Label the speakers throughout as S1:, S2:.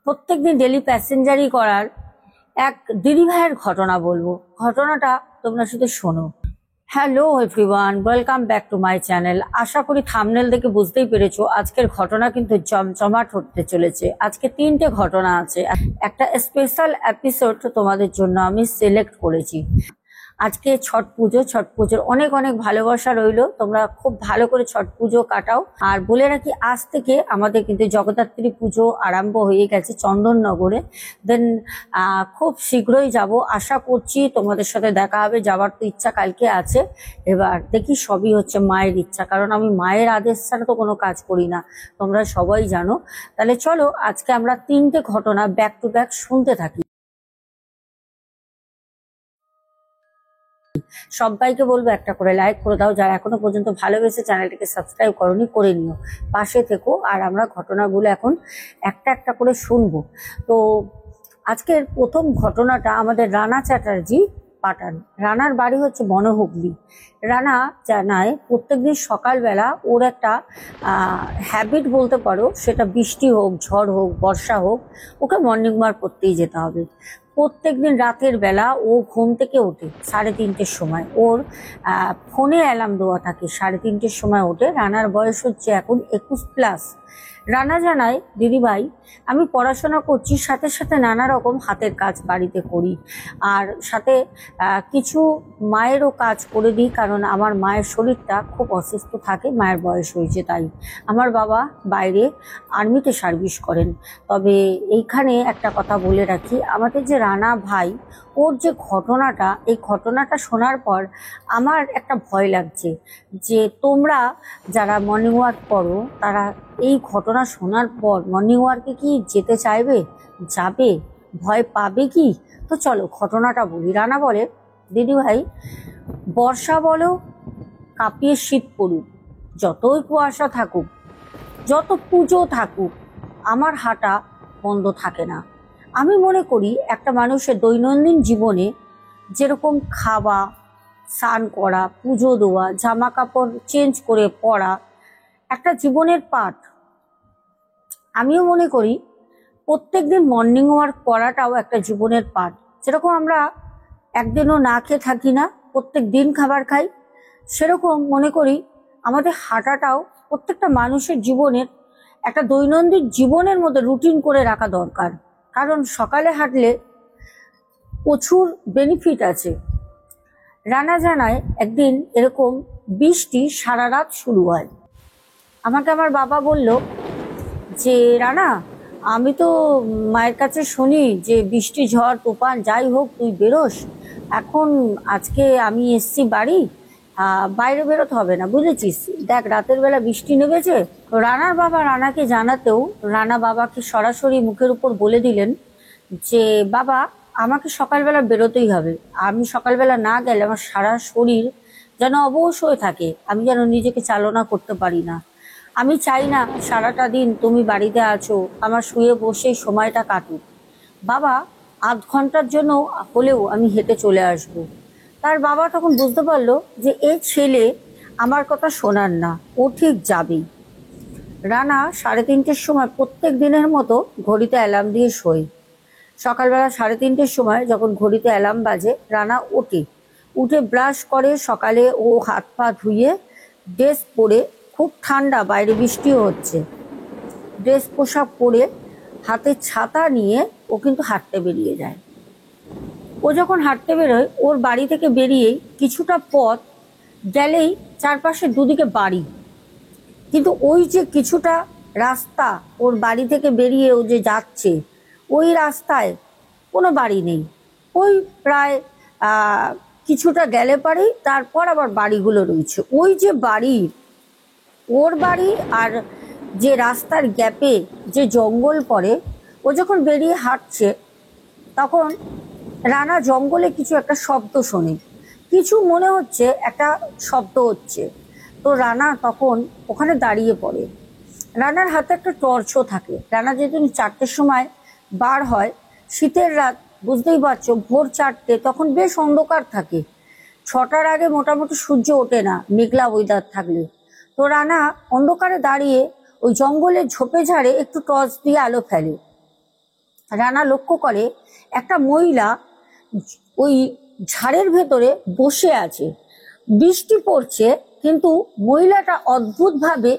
S1: প্রত্যেকদিন ডেলি প্যাসেঞ্জারি করার এক দিদিভাইয়ের ঘটনা বলবো। ঘটনাটা তোমরা শুধু শোনো। Hello everyone, welcome back to my channel. আশা করি থাম্বনেল দেখে বুঝতেই পেরেছো আজকের ঘটনা কিন্তু জমজমাট হতে চলেছে। আজকে 3টে ঘটনা আছে, একটা স্পেশাল এপিসোড তোমাদের জন্য আমি সিলেক্ট করেছি। আজকে ছট পুজোর অনেক অনেক ভালোবাসা রইলো। তোমরা খুব ভালো করে ছট পুজো কাটাও। আর বলে রাখি, আজ থেকে আমাদের কিন্তু জগদ্ধাত্রী পুজো আরম্ভ হয়ে গেছে চন্দননগরে। দেন খুব শীঘ্রই যাব, আশা করছি তোমাদের সাথে দেখা হবে। যাওয়ার তো ইচ্ছা কালকে আছে, এবার দেখি সবই হচ্ছে মায়ের ইচ্ছা, কারণ আমি মায়ের আদেশ ছাড়া তো কোনো কাজ করি না, তোমরা সবাই জানো। তাহলে চলো আজকে আমরা 3টে ঘটনা ব্যাক টু ব্যাক শুনতে থাকি। সবাইকে বলবো একটা করে লাইক করে দাও, যারা এখনো পর্যন্ত ভালোবেসে চ্যানেলটিকে সাবস্ক্রাইব করনি করে নিও, পাশে থেকো। আর আমরা ঘটনাগুলো এখন একটা একটা করে শুনবো। তো আজকের প্রথম ঘটনাটা আমাদের রানা চ্যাটার্জি পাঠান। রানার বাড়ি হচ্ছে বনহুগলি। রানা জানায় প্রত্যেকদিন সকালবেলা ওর একটা হ্যাবিট বলতে পারো, সেটা বৃষ্টি হোক, ঝড় হোক, বর্ষা হোক, ওকে মর্নিং ওয়াক করতেই যেতে হবে। প্রত্যেকদিন রাতের বেলা ও ঘুম থেকে ওঠে 3:30-র সময়। ওর ফোনে অ্যালার্ম দেওয়া থাকে, 3:30-র সময় ওঠে। রানার বয়স হচ্ছে এখন 21+। রানা জানায়, দিদিভাই আমি পড়াশোনা করছি, সাথে সাথে নানা রকম হাতের কাজ বাড়িতে করি, আর সাথে কিছু মায়েরও কাজ করে দিই, কারণ আমার মায়ের শরীরটা খুব অসুস্থ থাকে, মায়ের বয়স হয়েছে তাই। আমার বাবা বাইরে আর্মিতে সার্ভিস করেন। তবে এইখানে একটা কথা বলে রাখি, আমাদের যে রানা ভাই, ওর যে ঘটনাটা, এই ঘটনাটা শোনার পর আমার একটা ভয় লাগছে যে তোমরা যারা মর্নিং ওয়াক করো তারা এই ঘটনা শোনার পর মর্নিং ওয়ার্কে কি যেতে চাইবে, যাবে, ভয় পাবে কি? তো চলো ঘটনাটা বলি। রানা বলে, দিদিভাই বর্ষা বলো, কাঁপিয়ে শীত পড়ুক, যতই কুয়াশা থাকুক, যত পুজো থাকুক, আমার হাঁটা বন্ধ থাকে না। আমি মনে করি একটা মানুষের দৈনন্দিন জীবনে যেরকম খাওয়া, স্নান করা, পুজো দেওয়া, জামা কাপড় চেঞ্জ করে পরা একটা জীবনের পার্ট, আমিও মনে করি প্রত্যেকদিন মর্নিং ওয়াক করাটাও একটা জীবনের পার্ট। যেরকম আমরা একদিনও না খেয়ে থাকি না, প্রত্যেক দিন খাবার খাই, সেরকম মনে করি আমাদের হাঁটাটাও প্রত্যেকটা মানুষের জীবনের একটা দৈনন্দিন জীবনের মধ্যে রুটিন করে রাখা দরকার। কারণ সকালে হাঁটলে প্রচুর বেনিফিট আছে। রানা জানায়, একদিন এরকম বৃষ্টি সারা রাত শুরু হয়। আমাকে আমার বাবা বলল যে রানা, আমি তো মায়ের কাছে শুনি যে বৃষ্টি ঝড় তুফান যাই হোক তুই বেরোস, এখন আজকে আমি এসছি বাড়ি, বাইরে বেরোতে হবে না, বুঝেছিস, দেখ রাতের বেলা বৃষ্টি নেমেছে। তো রানার বাবা রানাকে জানাতেও রানা বাবাকে সরাসরি মুখের উপর বলে দিলেন যে বাবা, আমাকে সকালবেলা বেরোতেই হবে, আমি সকালবেলা না গেলে আমার সারা শরীর যেন অবশ হয়ে থাকে, আমি যেন নিজেকে চালনা করতে পারি না। আমি চাই না সারাটা দিন তুমি বাড়িতে আছো, আমার শুয়ে বসে সময়টা কাটুক। বাবা, আধ ঘন্টার জন্য হলেও আমি হেঁটে চলে আসব। তার বাবা তখন বুঝতে পারলো যে এই ছেলে আমার কথা শোনার না, ও ঠিক যাবেই। রানা 3:30-র সময় প্রত্যেক দিনের মতো ঘড়িতে অ্যালার্ম দিয়ে শোয়। সকালবেলা 3:30-র সময় যখন ঘড়িতে অ্যালার্ম বাজে, রানা উঠে ব্রাশ করে, সকালে ও হাত পা ধুয়ে ড্রেস পরে, খুব ঠান্ডা, বাইরে বৃষ্টিও হচ্ছে, ড্রেস পোশাক পরে হাতে ছাতা নিয়ে ও কিন্তু হাঁটতে বেরিয়ে যায়। ও যখন হাঁটতে বেরোয়, ওর বাড়ি থেকে বেরিয়েই কিছুটা পথ গেলেই চারপাশে দুদিকে বাড়ি, কিন্তু ওই যে কিছুটা রাস্তা ওর বাড়ি থেকে বেরিয়ে ও যে যাচ্ছে, ওই রাস্তায় কোনো বাড়ি নেই। ওই প্রায় কিছুটা গেলে পারেই তারপর আবার বাড়িগুলো রয়েছে। ওই যে বাড়ি, ওর বাড়ি আর যে রাস্তার গ্যাপে যে জঙ্গল পড়ে, ও যখন বেরিয়ে হাঁটছে তখন রানা জঙ্গলে কিছু একটা শব্দ শোনে, কিছু মনে হচ্ছে একটা শব্দ হচ্ছে। তো রানা তখন ওখানে দাঁড়িয়ে পড়ে। রানার হাতে একটা টর্চও থাকে। রানা যেদিন 4টের সময় বার হয়, শীতের রাত, বুঝতেই পারছো, ভোর 4টে, তখন বেশ অন্ধকার থাকে। 6টার আগে মোটামুটি সূর্য ওঠে না, মেঘলা ওয়েদার থাকলে। তো রানা অন্ধকারে দাঁড়িয়ে ওই জঙ্গলের ঝোপে ঝাড়ে একটু টর্চ দিয়ে আলো ফেলে। রানা লক্ষ্য করে একটা মহিলা ওই ঝাড়ের ভেতরে বসে আছে। বৃষ্টি পড়ছে কিন্তু মহিলাটা অদ্ভুতভাবে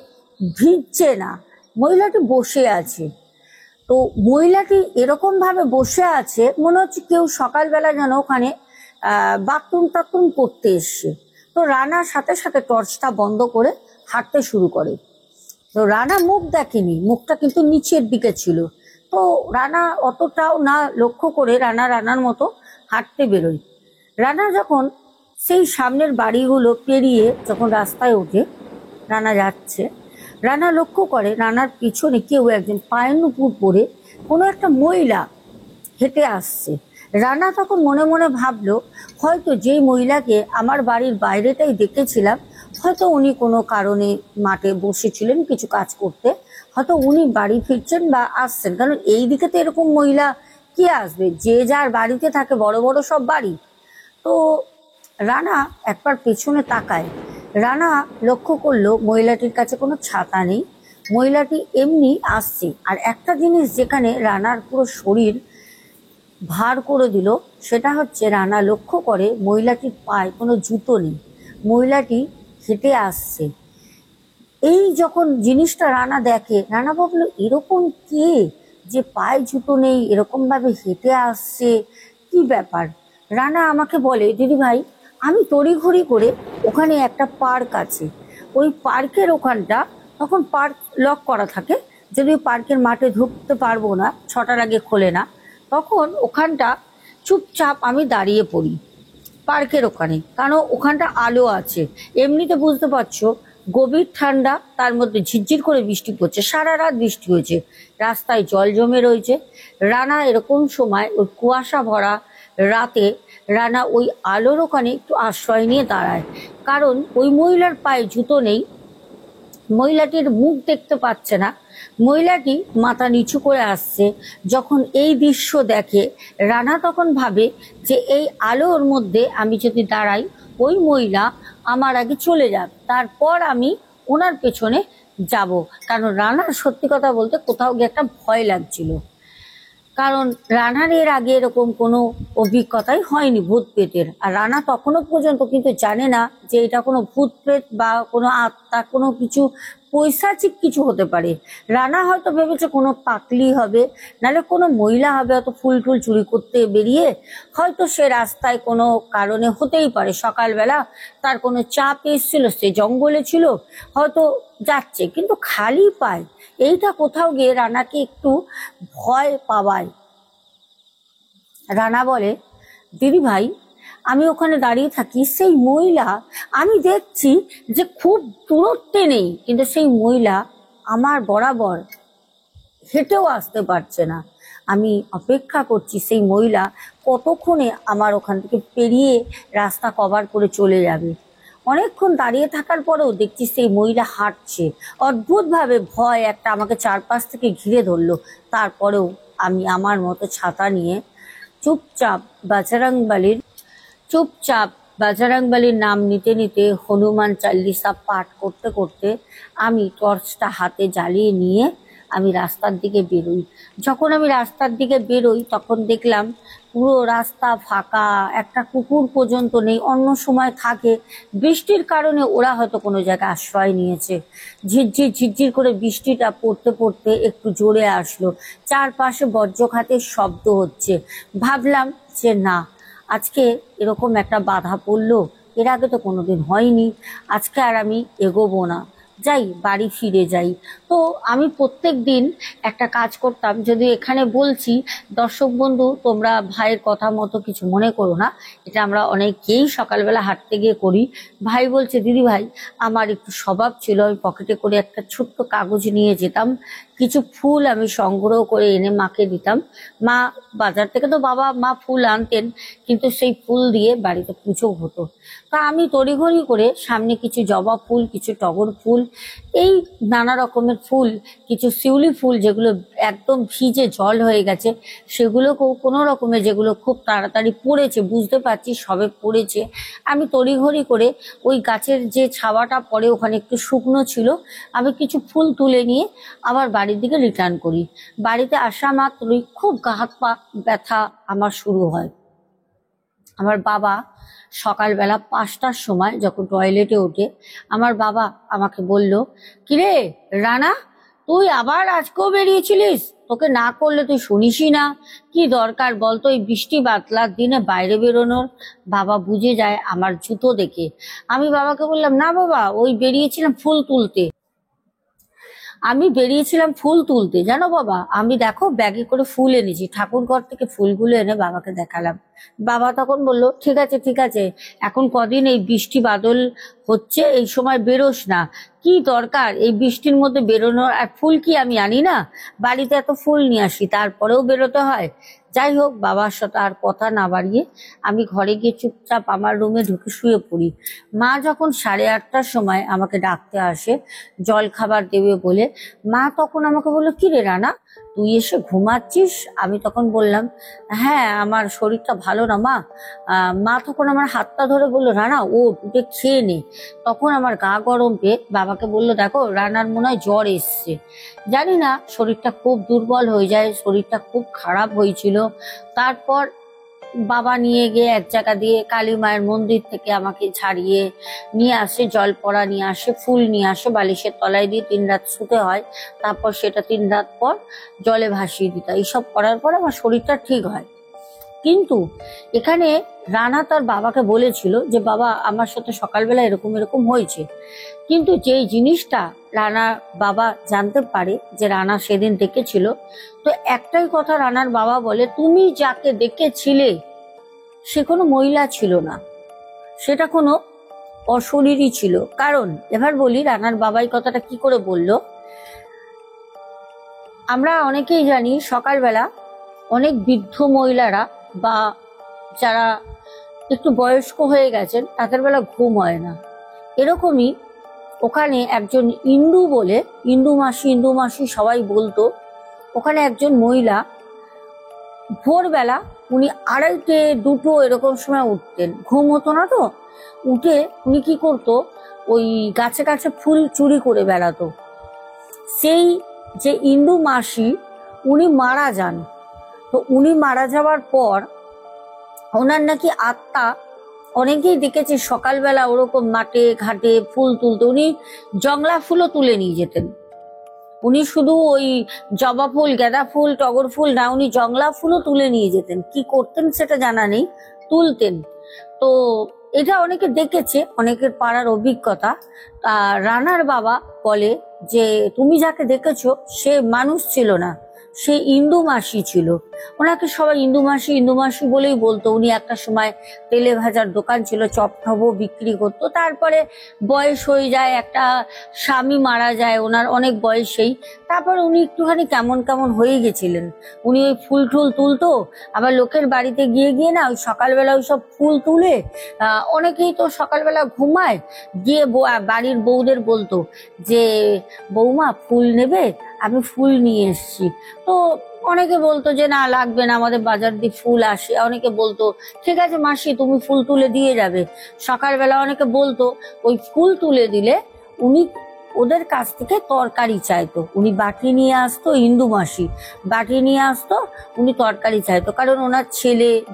S1: ভিজছে না, মহিলাটি বসে আছে। তো মহিলাটি এরকম ভাবে বসে আছে, মনে হচ্ছে কেউ সকালবেলা যেন ওখানে বাথরুম টাথরুম করতে এসছে। তো রানা সাথে সাথে টর্চটা বন্ধ করে হাঁটতে শুরু করে। তো রানা মুখ দেখেনি, মুখটা কিন্তু নিচের দিকে ছিল। তো রানা অতটাও না লক্ষ্য করে রানার মতো হাঁটতে বেরোয়। রানা যখন সেই সামনের বাড়িগুলো পেরিয়ে যখন রাস্তায় ওঠে, রানা যাচ্ছে, রানা লক্ষ্য করে রানার পিছনে কেউ একজন পায়ের নুপুর পরে কোনো একটা মহিলা হেঁটে আসছে। রানা তখন মনে মনে ভাবলো, হয়তো যেই মহিলাকে আমার বাড়ির বাইরেটাই দেখেছিলাম, হয়তো উনি কোনো কারণে মাঠে বসেছিলেন কিছু কাজ করতে, হয়তো উনি বাড়ি ফিরছেন বা আসছেন। কারণ এই দিকে তো এরকম মহিলা কে আসবে, যে যার বাড়িতে থাকে, বড় বড় সব বাড়ি। তো রানা একবার পেছনে তাকায়, রানা লক্ষ্য করলো মহিলাটির কাছে কোনো ছাতা নেই, মহিলাটি এমনি আসছে। আর একটা জিনিস যেখানে রানার পুরো শরীর ভার করে দিল, সেটা হচ্ছে রানা লক্ষ্য করে মহিলাটির পায়ে কোনো জুতো নেই, মহিলাটি হেঁটে আসছে। এই যখন জিনিসটা রানা দেখে, রানা ভাবলো এরকম কে যে পায়ে জুতো নেই, এরকম ভাবে হেঁটে আসছে, কি ব্যাপার। রানা আমাকে বলে, দিদি ভাই আমি তড়িঘড়ি করে, ওখানে একটা পার্ক আছে, ওই পার্কের ওখানটা, তখন পার্ক লক করা থাকে, যদি পার্কের মাঠে ঢুকতে পারবো না, 6টার আগে খোলে না, তখন ওখানটা চুপচাপ আমি দাঁড়িয়ে পড়ি পার্কের ওখানে, কারণ ওখানটা আলো আছে। এমনিতে বুঝতে পারছো গভীর ঠান্ডা, তার মধ্যে ঝিরঝির করে বৃষ্টি পড়ছে, সারা রাত বৃষ্টি হয়েছে, রাস্তায় জল জমে রয়েছে। রানা এরকম সময় ওই কুয়াশা ভরা রাতে রানা ওই আলোর ওখানে একটু আশ্রয় নিয়ে দাঁড়ায়, কারণ ওই মহিলার পায়ে জুতো নেই, মহিলাটির মুখ দেখতে পাচ্ছে না, মহিলাটি মাথা নিচু করে আসছে। যখন এই দৃশ্য দেখে রানা তখন ভাবে যে এই আলোর মধ্যে আমি যদি দাঁড়াই, ওই মহিলা আমার আগে চলে যাক, তারপর আমি ওনার পেছনে যাব। কারণ রানার সত্যি কথা বলতে কোথাও গিয়ে একটা ভয় লাগছিল, কারণ রানার এর আগে এরকম কোনো অভিজ্ঞতাই হয়নি ভূত প্রেতের। আর রানা তখনও পর্যন্ত কিন্তু জানে না যে এটা কোনো ভূত প্রেত বা কোনো আত্মা, কোনো কিছু পৈশাচিক কিছু হতে পারে। রানা হয়তো ভেবেছে কোনো পাকলি হবে, নাহলে কোনো মহিলা হবে, হয়তো ফুল টুল চুরি করতে বেরিয়ে হয়তো সে রাস্তায় কোনো কারণে, হতেই পারে সকালবেলা তার কোনো চাপ এসেছিল, সে জঙ্গলে ছিল, হয়তো যাচ্ছে কিন্তু খালি পায়। এইটা কোথাও গিয়ে রানাকে একটু ভয় পাওয়ায়। রানা বলে, দিদি ভাই আমি ওখানে দাঁড়িয়ে থাকি, সেই মহিলা আমি দেখছি যে খুব দূরত্বে নেই, কিন্তু সেই মহিলা আমার বরাবর হেঁটেও আসতে পারছে না। আমি অপেক্ষা করছি সেই মহিলা কতক্ষণে আমার ওখান থেকে পেরিয়ে রাস্তা কভার করে চলে যাবে। অনেকক্ষণ দাঁড়িয়ে থাকার পরেও দেখছি সেই মহিলা হাঁটছে। অদ্ভুতভাবে ভয় একটা আমাকে চারপাশ থেকে ঘিরে ধরলো। তারপরেও আমি আমার মতো ছাতা নিয়ে চুপচাপ বাজরংবলীর নাম নিতে নিতে, হনুমান চাল্লিশা পাঠ করতে করতে আমি টর্চটা হাতে জ্বালিয়ে নিয়ে আমি রাস্তার দিকে বেরোই। যখন আমি রাস্তার দিকে বেরোই তখন দেখলাম পুরো রাস্তা ফাঁকা, একটা কুকুর পর্যন্ত নেই। অন্য সময় থাকে, বৃষ্টির কারণে ওরা হয়তো কোনো জায়গায় আশ্রয় নিয়েছে। ঝিরঝির করে বৃষ্টিটা পড়তে পড়তে একটু জোরে আসলো, চারপাশে বজ্রঘাতের শব্দ হচ্ছে। ভাবলাম যে না, আজকে এরকম একটা বাধা পড়লো, এর আগে তো কোনোদিন হয়নি, আজকে আর আমি এগোবো না, যাই বাড়ি ফিরে যাই। তো আমি প্রত্যেক দিন একটা কাজ করতাম, যদি এখানে বলছি দর্শক বন্ধু তোমরা ভাইয়ের কথা মতো কিছু মনে করো না, এটা আমরা অনেকেই সকালবেলা হাঁটতে গিয়ে করি। ভাই বলছে, দিদি ভাই আমার একটু স্বভাব ছিল, আমি পকেটে করে একটা ছোট্ট কাগজ নিয়ে যেতাম, কিছু ফুল আমি সংগ্রহ করে এনে মাকে দিতাম। মা বাজার থেকে তো মা ফুল আনতেন, কিন্তু সেই ফুল দিয়ে বাড়িতে পুজো হতো। তা আমি তড়িঘড়ি করে সামনে কিছু জবা ফুল, কিছু টগর ফুল, এই নানা রকমের ফুল, কিছু শিউলি ফুল যেগুলো একদম ভিজে জল হয়ে গেছে, সেগুলোকেও কোনো রকমের, যেগুলো খুব তাড়াতাড়ি পড়েছে, বুঝতে পারছি সবে পড়েছে, আমি তড়িঘড়ি করে ওই গাছের যে ছাওয়াটা পড়ে ওখানে একটু শুকনো ছিল, আমি কিছু ফুল তুলে নিয়ে আবার বাড়ি বাড়ির দিকে রিটার্ন করি। বাড়িতে আসা মাত্রই খুব গা হাত পা ব্যথা আমার শুরু হয়। আমার বাবা সকালবেলা 5টার সময় যখন টয়লেটে ওঠে, আমার বাবা আমাকে বলল, কিরে রানা, তুই আবার আজকেও বেরিয়েছিলিস? তোকে না করলে তুই শুনিসই না, কি দরকার বলতো এই বৃষ্টি বাতলার দিনে বাইরে বেরোনোর? বাবা বুঝে যায় আমার জুতো দেখে। আমি বাবাকে বললাম, না বাবা, ওই বেরিয়েছিলাম ফুল তুলতে। জানো বাবা, আমি দেখো ব্যাগে করে ফুল এনেছি, ঠাকুর ঘর থেকে ফুলগুলো এনে বাবাকে দেখালাম। বাবা তখন বললো, ঠিক আছে ঠিক আছে, এখন কদিন এই বৃষ্টি বাদল হচ্ছে, এই সময় বেরোস না, কি দরকার এই বৃষ্টির মধ্যে বেরোনোর? আর ফুল কি আমি আনি না? বাড়িতে এত ফুল নিয়ে আসি, তারপরেও বেরোতে হয়। যাই হোক, বাবার সাথে আর কথা না বাড়িয়ে আমি ঘরে গিয়ে চুপচাপ আমার রুমে ঢুকে শুয়ে পড়ি। মা যখন 8:30টার সময় আমাকে ডাকতে আসে জল খাবার দেবে বলে, মা তখন আমাকে বললো, কি রে রানা, তুই এসে ঘুমাচ্ছিস? আমি তখন বললাম, হ্যাঁ আমার শরীরটা ভালো না মা। মা তখন আমার হাতটা ধরে বললো, রানা ও উঠে খেয়ে নে। তখন আমার গা গরম পেয়ে বাবাকে বললো, দেখো রানার মনে হয় জ্বর এসছে। জানি না, শরীরটা খুব দুর্বল হয়ে যায়, শরীরটা খুব খারাপ হয়েছিল। তারপর বাবা নিয়ে গিয়ে এক জায়গা দিয়ে কালী মায়ের মন্দির থেকে আমাকে ছাড়িয়ে নিয়ে আসে, জল পড়া নিয়ে আসে, ফুল নিয়ে আসে, বালিশের তলায় দিয়ে 3 রাত শুতে হয়। তারপর সেটা 3 রাত পর জলে ভাসিয়ে দিতে হয়। এইসব করার পর আমার শরীরটা ঠিক হয়। কিন্তু এখানে রানা তার বাবাকে বলেছিল যে বাবা আমার সাথে সকালবেলা এরকম এরকম হয়েছে। কিন্তু যে জিনিসটা রানার বাবা জানতে পারে যে রানা সেদিন ডেকেছিল, তো একটাই কথা রানার বাবা বলে, তুমি যাকে ডেকেছিলে সে কোনো মহিলা ছিল না, সেটা কোনো অশরীরই ছিল। কারণ এবার বলি রানার বাবাই কথাটা কি করে বলল। আমরা অনেকেই জানি সকালবেলা অনেক বৃদ্ধ মহিলারা বা যারা একটু বয়স্ক হয়ে গেছেন তাদের বেলা ঘুম হয় না। এরকমই ওখানে একজন ইন্দু বলে, ইন্দু মাসি সবাই বলতো, ওখানে একজন মহিলা ভোরবেলা উনি 2:30 2টো এরকম সময় উঠতেন, ঘুম হতো না তো, উঠে উনি কি করতো, ওই গাছে গাছে ফুল চুরি করে বেড়াতো। সেই যে ইন্দু মাসি উনি মারা যান। তো উনি মারা যাওয়ার পর ওনার নাকি আত্মা, অনেকেই দেখেছে সকালবেলা ওরকম মাঠে ঘাটে ফুল তুলতে, উনি জংলা ফুলও তুলে নিয়ে যেতেন। উনি শুধু ওই জবা ফুল, গাঁদা ফুল, টগর ফুল না, উনি জংলা ফুলও তুলে নিয়ে যেতেন। কি করতেন সেটা জানা নেই, তুলতেন। তো এটা অনেকে দেখেছে, অনেকের পাড়ার অভিজ্ঞতা। রানার বাবা বলে যে তুমি যাকে দেখেছো সে মানুষ ছিল না, সে ইন্দু মাসি ছিল। ওনাকে সবাই ইন্দু মাসি বলেই বলতো। উনি একটা সময় তেলে ভাজার দোকান ছিল, চপ ঠপও বিক্রি করতো। তারপরে বয়স হয়ে যায়, একটা স্বামী মারা যায় ওনার অনেক বয়সেই। তারপর উনি একটুখানি কেমন কেমন হয়ে গেছিলেন। উনি ওই ফুল টুল তুলতো, আবার লোকের বাড়িতে গিয়ে গিয়ে না ওই সকালবেলা ওই সব ফুল তুলে, অনেকেই তো সকালবেলা ঘুমায়, গিয়ে বাড়ির বউদের বলতো যে বৌমা ফুল নেবে, আমি ফুল নিয়ে এসছি। তো অনেকে বলতো যে না লাগবে না, আমাদের বাজার দিয়ে ফুল আসে। অনেকে বলতো ঠিক আছে মাসি তুমি ফুল তুলে দিয়ে যাবে। সকালবেলা অনেকে বলতো ওই ফুল তুলে দিলে উনি ওদের কাছ থেকে তরকারি চাইতো। উনি বাটি নিয়ে আসতো, ইন্দু মাসি বাটি নিয়ে আসতো, উনি তরকারি চাইতো। কারণ ওনার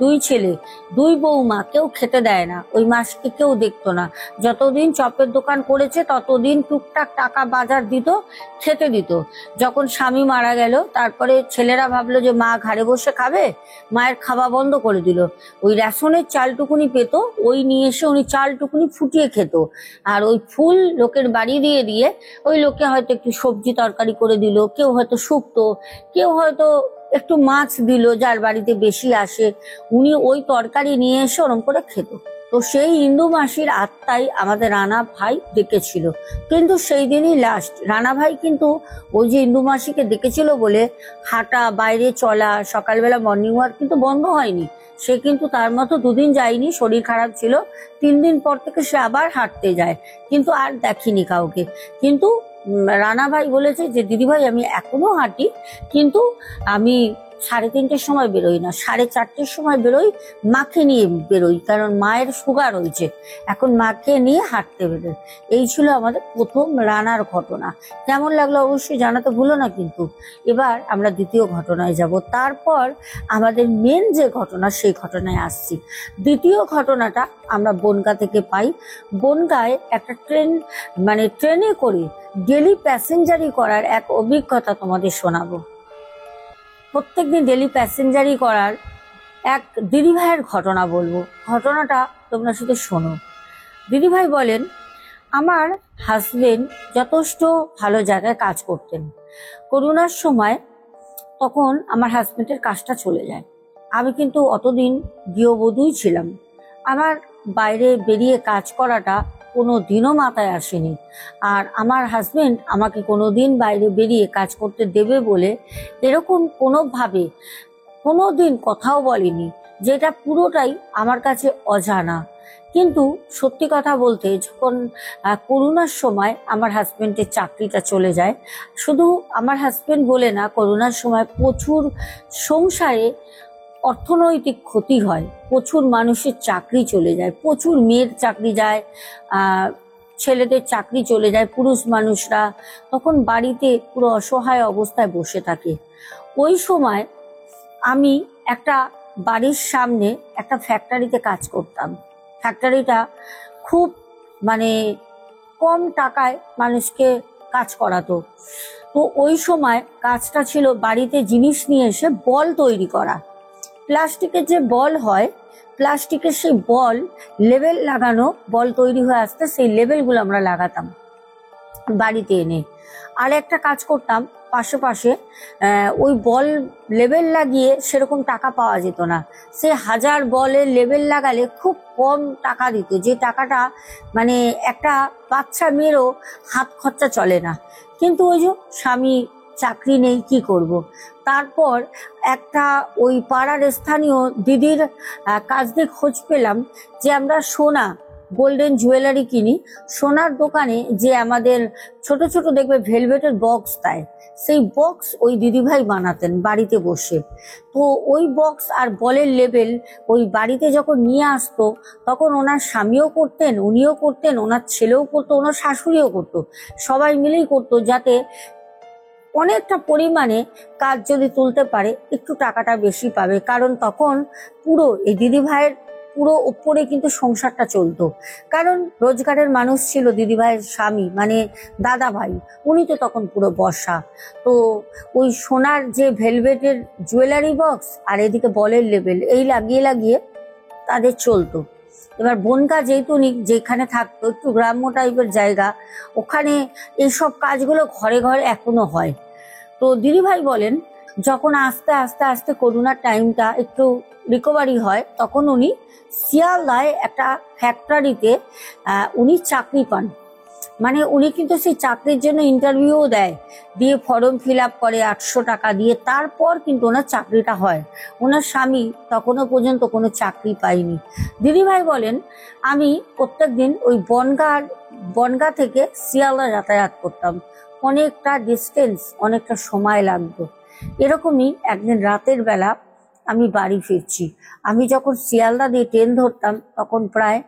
S1: দুই ছেলে, 2 বৌমা, কেউ খেতে দেয় না, ওই মাসকে কেউ দেখতো না। যতদিন চপের দোকান করেছে ততদিন টুকটাক টাকা বাজার দিত, খেতে দিত। যখন স্বামী মারা গেল তারপরে ছেলেরা ভাবলো যে মা ঘাড়ে বসে খাবে, মায়ের খাওয়া বন্ধ করে দিল। ওই রেশনের চালটুকুনি পেতো, ওই নিয়ে এসে উনি চালটুকুনি ফুটিয়ে খেত। আর ওই ফুল লোকের বাড়ি দিয়ে দিয়ে ওই লোকে হয়তো একটু সবজি তরকারি করে দিল, কেউ হয়তো শুক্তো, কেউ হয়তো একটু মাছ দিল, যার বাড়িতে বেশি আসে উনি ওই তরকারি নিয়ে এসে ওরম করে খেত। তো সেই ইন্দু মাসির আত্মাই আমাদের রানা ভাই ডেকেছিল। কিন্তু সেই দিনই লাস্ট রানা ভাই কিন্তু ওই যে ইন্দু মাসিকে ডেকেছিল বলে হাঁটা, বাইরে চলা, সকালবেলা মর্নিং ওয়াক কিন্তু বন্ধ হয়নি। সে কিন্তু তার মতো 2 দিন যায়নি, শরীর খারাপ ছিল। 3 দিন পর থেকে সে আবার হাঁটতে যায়, কিন্তু আর দেখিনি কাউকে। কিন্তু রানা ভাই বলেছে যে দিদি ভাই আমি এখনো হাঁটি, কিন্তু আমি 3:30-র সময় বেরোই না, 4:30-র সময় বেরোই, মাকে নিয়ে বেরোই, কারণ মায়ের সুগার হয়েছে, এখন মাকে নিয়ে হাঁটতে বেরোই। এই ছিল আমাদের প্রথম রানার ঘটনা। কেমন লাগলো অবশ্যই জানাতে ভুলো না কিন্তু। এবার আমরা দ্বিতীয় ঘটনায় যাব। তারপর আমাদের মেন যে ঘটনা, সেই ঘটনায় আসছি। দ্বিতীয় ঘটনাটা আমরা বনগা থেকে পাই। বনগায় একটা ট্রেনে করে ডেলি প্যাসেঞ্জারি করার এক অভিজ্ঞতা তোমাদের শোনাবো। প্রত্যেকদিন ডেলি প্যাসেঞ্জারি করার এক দিদিভাইয়ের ঘটনা বলবো। ঘটনাটা তোমরা শুধু শোনো। দিদিভাই বলেন, আমার হাজবেন্ড যথেষ্ট ভালো জায়গায় কাজ করতেন। করোনার সময় তখন আমার হাজবেন্ডের কাজটা চলে যায়। আমি কিন্তু অতদিন গৃহবধূই ছিলাম। আমার বাইরে বেরিয়ে কাজ করাটা কোনো দিনও মাথায় আসেনি। আর আমার হাজবেন্ড আমাকে কোনো দিন বাইরে বেরিয়ে কাজ করতে দেবে বলে এরকম কোনোভাবে কোনো দিন কথাও বলেনি, যেটা পুরোটাই আমার কাছে অজানা। কিন্তু সত্যি কথা বলতে, যখন করোনার সময় আমার হাজবেন্ডের চাকরিটা চলে যায়, শুধু আমার হাজবেন্ড বলে না, করোনার সময় প্রচুর সংসারে অর্থনৈতিক ক্ষতি হয়, প্রচুর মানুষের চাকরি চলে যায়, প্রচুর মেয়ের চাকরি যায়, ছেলেদের চাকরি চলে যায়, পুরুষ মানুষরা তখন বাড়িতে পুরো অসহায় অবস্থায় বসে থাকে। ওই সময় আমি একটা বাড়ির সামনে একটা ফ্যাক্টরিতে কাজ করতাম। ফ্যাক্টরিটা খুব কম টাকায় মানুষকে কাজ করাতো। তো ওই সময় কাজটা ছিল বাড়িতে জিনিস নিয়ে এসে বল তৈরি করা। প্লাস্টিকের যে বল হয়, প্লাস্টিকের সেই বল লেবেল লাগানো, বল তৈরি হয়ে আসতে সেই লেবেলগুলো আমরা লাগাতাম বাড়িতে এনে। আর একটা কাজ করতাম পাশে পাশে, ওই বল লেবেল লাগিয়ে সেরকম টাকা পাওয়া যেত না। সে 1000 বলের লেবেল লাগালে খুব কম টাকা দিত, যে টাকাটা একটা বাচ্চা মেয়েরও হাত খরচা চলে না। কিন্তু ওই যে স্বামী চাকরি নেই, কি করব। তারপর একটা ওই পাড়ার স্থানীয় দিদির কাজ দিয়ে খোঁজ পেলাম যে আমরা সোনা, গোল্ডেন জুয়েলারি কিনি। সোনার দোকানে যে আমাদের ছোট ছোট দেখবে ভেলভেটের বক্স দেয়, সেই বক্স ওই দিদিভাই বানাতেন বাড়িতে বসে। তো ওই বক্স আর বলের লেবেল ওই বাড়িতে যখন নিয়ে আসতো, তখন ওনার স্বামীও করতেন, উনিও করতেন, ওনার ছেলেও করতো, ওনার শাশুড়িও করতো, সবাই মিলেই করতো, যাতে অনেকটা পরিমাণে কাজ যদি তুলতে পারে একটু টাকাটা বেশি পাবে। কারণ তখন পুরো এই দিদিভাইয়ের পুরো উপরে কিন্তু সংসারটা চলতো, কারণ রোজগারের মানুষ ছিল দিদিভাইয়ের স্বামী, দাদা ভাই, উনি তো তখন পুরো বর্ষা। তো ওই সোনার যে ভেলভেটের জুয়েলারি বক্স আর এদিকে বলের লেবেল, এই লাগিয়ে লাগিয়ে তাদের চলতো। এবার বনগা যেখানে থাকতো, একটু গ্রাম্য টাইপের জায়গা, ওখানে এইসব কাজগুলো ঘরে ঘরে এখনো হয়। তো দিদিভাই বলেন, যখন আস্তে আস্তে আস্তে করোনার টাইমটা একটু রিকভারি হয়, তখন উনি শিয়ালদায় একটা ফ্যাক্টরিতে উনি চাকরি পান। উনি কিন্তু সেই চাকরির জন্য ইন্টারভিউও দেয়, দিয়ে ফর্ম ফিল আপ করে 800 টাকা দিয়ে, তারপর কিন্তু ওনার চাকরিটা হয়। ওনার স্বামী তখনও পর্যন্ত কোনো চাকরি পায়নি। দিদিভাই বলেন, আমি প্রত্যেকদিন ওই বনগা থেকে শিয়ালদা যাতায়াত করতাম, অনেকটা ডিস্টেন্স, অনেকটা সময় লাগতো। এরকমই একদিন রাতের বেলা আমি বাড়ি ফিরছি। আমি যখন শিয়ালদা দিয়ে ট্রেন ধরতাম, তখন প্রায়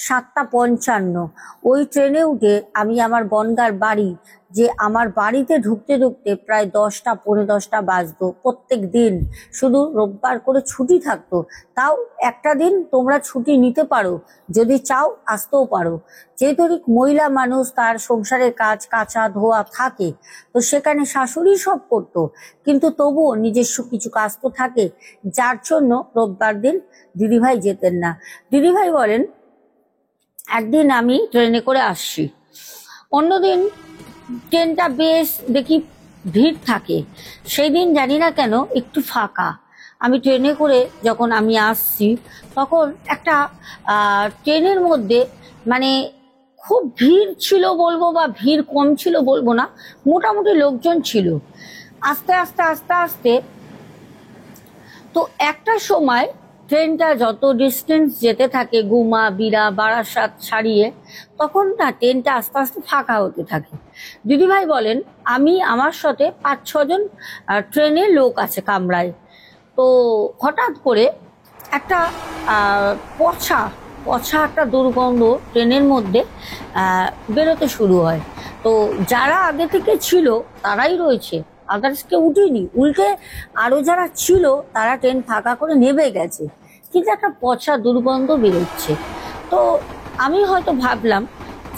S1: 7:55। ওই ট্রেনে উঠে আমি আমার বনগার বাড়ি, যে আমার বাড়িতে ঢুকতে ঢুকতে প্রায় 10টা, পৌনে 10টা বাজতো প্রত্যেক দিন। শুধু রোববার করে ছুটি থাকতো, তাও একটা দিন তোমরা ছুটি নিতে পারো, যদি চাও আসতেও পারো। যেহেতু মহিলা মানুষ, তার সংসারের কাজ, কাচা ধোয়া থাকে, তো সেখানে শাশুড়ি সব করতো, কিন্তু তবুও নিজস্ব কিছু কাজ তো থাকে, যার জন্য রোববার দিন দিদিভাই যেতেন না। দিদিভাই বলেন, একদিন আমি ট্রেনে করে আসছি, অন্যদিন ট্রেনটা বেশ দেখি ভিড় থাকে, সেই দিন জানি না কেন একটু ফাঁকা। আমি ট্রেনে করে যখন আমি আসছি, তখন একটা ট্রেনের মধ্যে খুব ভিড় ছিল বলবো, বা ভিড় কম ছিল বলবো না, মোটামুটি লোকজন ছিল। আস্তে আস্তে আস্তে আস্তে তো একটা সময় ট্রেনটা যত ডিস্টেন্স যেতে থাকে, গুমা, বিরা, বারাসাত ছাড়িয়ে, তখন না ট্রেনটা আস্তে আস্তে ফাঁকা হতে থাকে। দিদিভাই বলেন, আমার সাথে 5-6 জন ট্রেনে লোক আছে কামরায়। তো হঠাৎ করে একটা পচা পচা একটা দুর্গন্ধ ট্রেনের মধ্যে বেরোতে শুরু হয়। তো যারা আগে থেকে ছিল তারাই রয়েছে, আদার্সকে উঠেনি, উল্টে আরো যারা ছিল তারা ট্রেন ফাঁকা করে নেমে গেছে, কিন্তু একটা পচা দুর্গন্ধ বেরোচ্ছে। তো আমি হয়তো ভাবলাম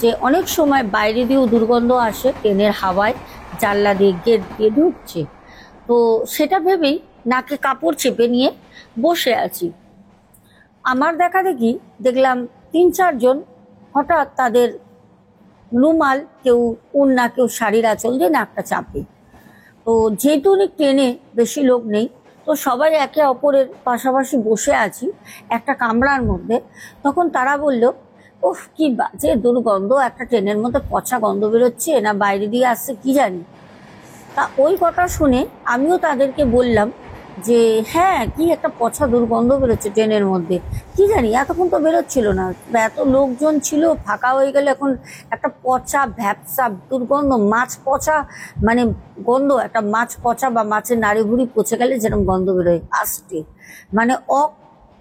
S1: যে অনেক সময় বাইরে দিয়েও দুর্গন্ধ আসে, ট্রেনের হাওয়ায় জানলা দিয়ে গেট দিয়ে ঢুকছে। তো সেটা ভেবেই নাকে কাপড় চেপে নিয়ে বসে আছি। আমার দেখা দেখি দেখলাম 3-4 জন হঠাৎ তাদের রুমাল, কেউ ওড়না, কেউ শাড়ির আঁচল দিয়ে নাকটা চাপে। তো যেহেতু ট্রেনে বেশি লোক নেই, তো সবাই একে অপরের পাশাপাশি বসে আছি একটা কামরার মধ্যে। তখন তারা বলল, উফ কি বাজে দুর্গন্ধ, একটা ট্রেনের মধ্যে পচা গন্ধ বেরোচ্ছে, না বাইরে দিয়ে আসছে কি জানি। তা ওই কথা শুনে আমিও তাদেরকে বললাম যে হ্যাঁ, কি একটা পচা দুর্গন্ধ বেরোচ্ছে ট্রেনের মধ্যে, কি জানি এতক্ষণ তো বেরোচ্ছিল না, এত লোকজন ছিল, ফাঁকা হয়ে গেলে এখন একটা পচা ভ্যাপসা দুর্গন্ধ, মাছ পচা মানে গন্ধ, একটা মাছ পচা বা মাছের নাড়ি ভুড়ি পচে গেলে যেরকম গন্ধ বেরোয় আসতে, মানে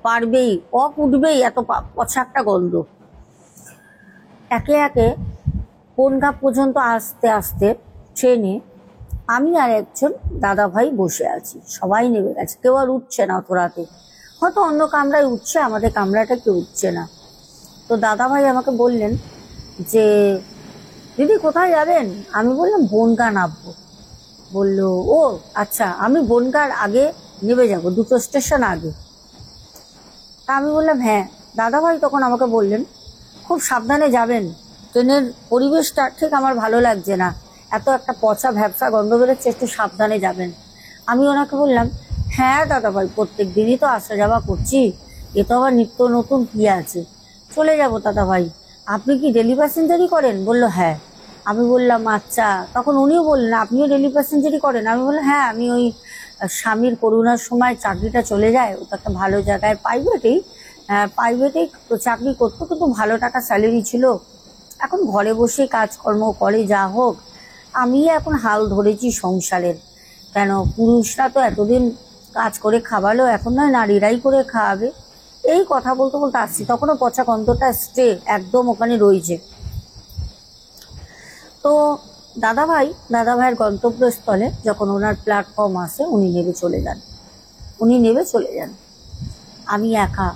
S1: পারবেই উঠবেই, এত পচা একটা গন্ধ। একে একে বনগাঁ পর্যন্ত আস্তে আস্তে ট্রেনে আমি আর একজন দাদা ভাই বসে আছি, সবাই নেমে গেছে, কেউ আর উঠছে না অত রাতে, হয়তো অন্য কামরায় উঠছে, আমাদের কামরাটা কেউ উঠছে না। তো দাদা ভাই আমাকে বললেন যে দিদি কোথায় যাবেন? আমি বললাম বনগাঁ নামবো। বললো ও আচ্ছা, আমি বনগাঁর আগে নেমে যাব, 2টো স্টেশন আগে। তা আমি বললাম হ্যাঁ। দাদা ভাই তখন আমাকে বললেন খুব সাবধানে যাবেন, ট্রেনের পরিবেশটা ঠিক আমার ভালো লাগছে না, এত একটা পচা ভ্যাপসা গন্ধ বেরোচ্ছে, একটু সাবধানে যাবেন। আমি ওনাকে বললাম হ্যাঁ দাদা ভাই, প্রত্যেক দিনই তো আসা যাওয়া করছি, এ তো আবার নিত্য নতুন কি আছে, চলে যাব দাদা ভাই। আপনি কি ডেলি প্যাসেঞ্জারই করেন? বললো হ্যাঁ। আমি বললাম আচ্ছা। তখন উনিও বললেন আপনিও ডেলি প্যাসেঞ্জারই করেন? আমি বললাম হ্যাঁ, আমি ওই স্বামীর করোনার সময় চাকরিটা চলে যায়, ওটা একটা ভালো জায়গায় প্রাইভেটেই চাকরি করতো, কিন্তু ভালো টাকা স্যালারি ছিল, এখন ঘরে বসে কাজকর্ম করে যা হোক, আমি এখন হাল ধরেছি সংসারের। কেন, পুরুষরা তো এতদিন কাজ করে খাওয়ালো, এখন নয় নারীরাই করে খাওয়াবে। এই কথা বলতে বলতে আসছি, তখনও পচা গন্ধটা একদম ওখানে রয়েছে। তো দাদা ভাইয়ের গন্তব্যস্থলে যখন ওনার প্ল্যাটফর্ম আসে, উনি নেমে চলে যান। আমি একা।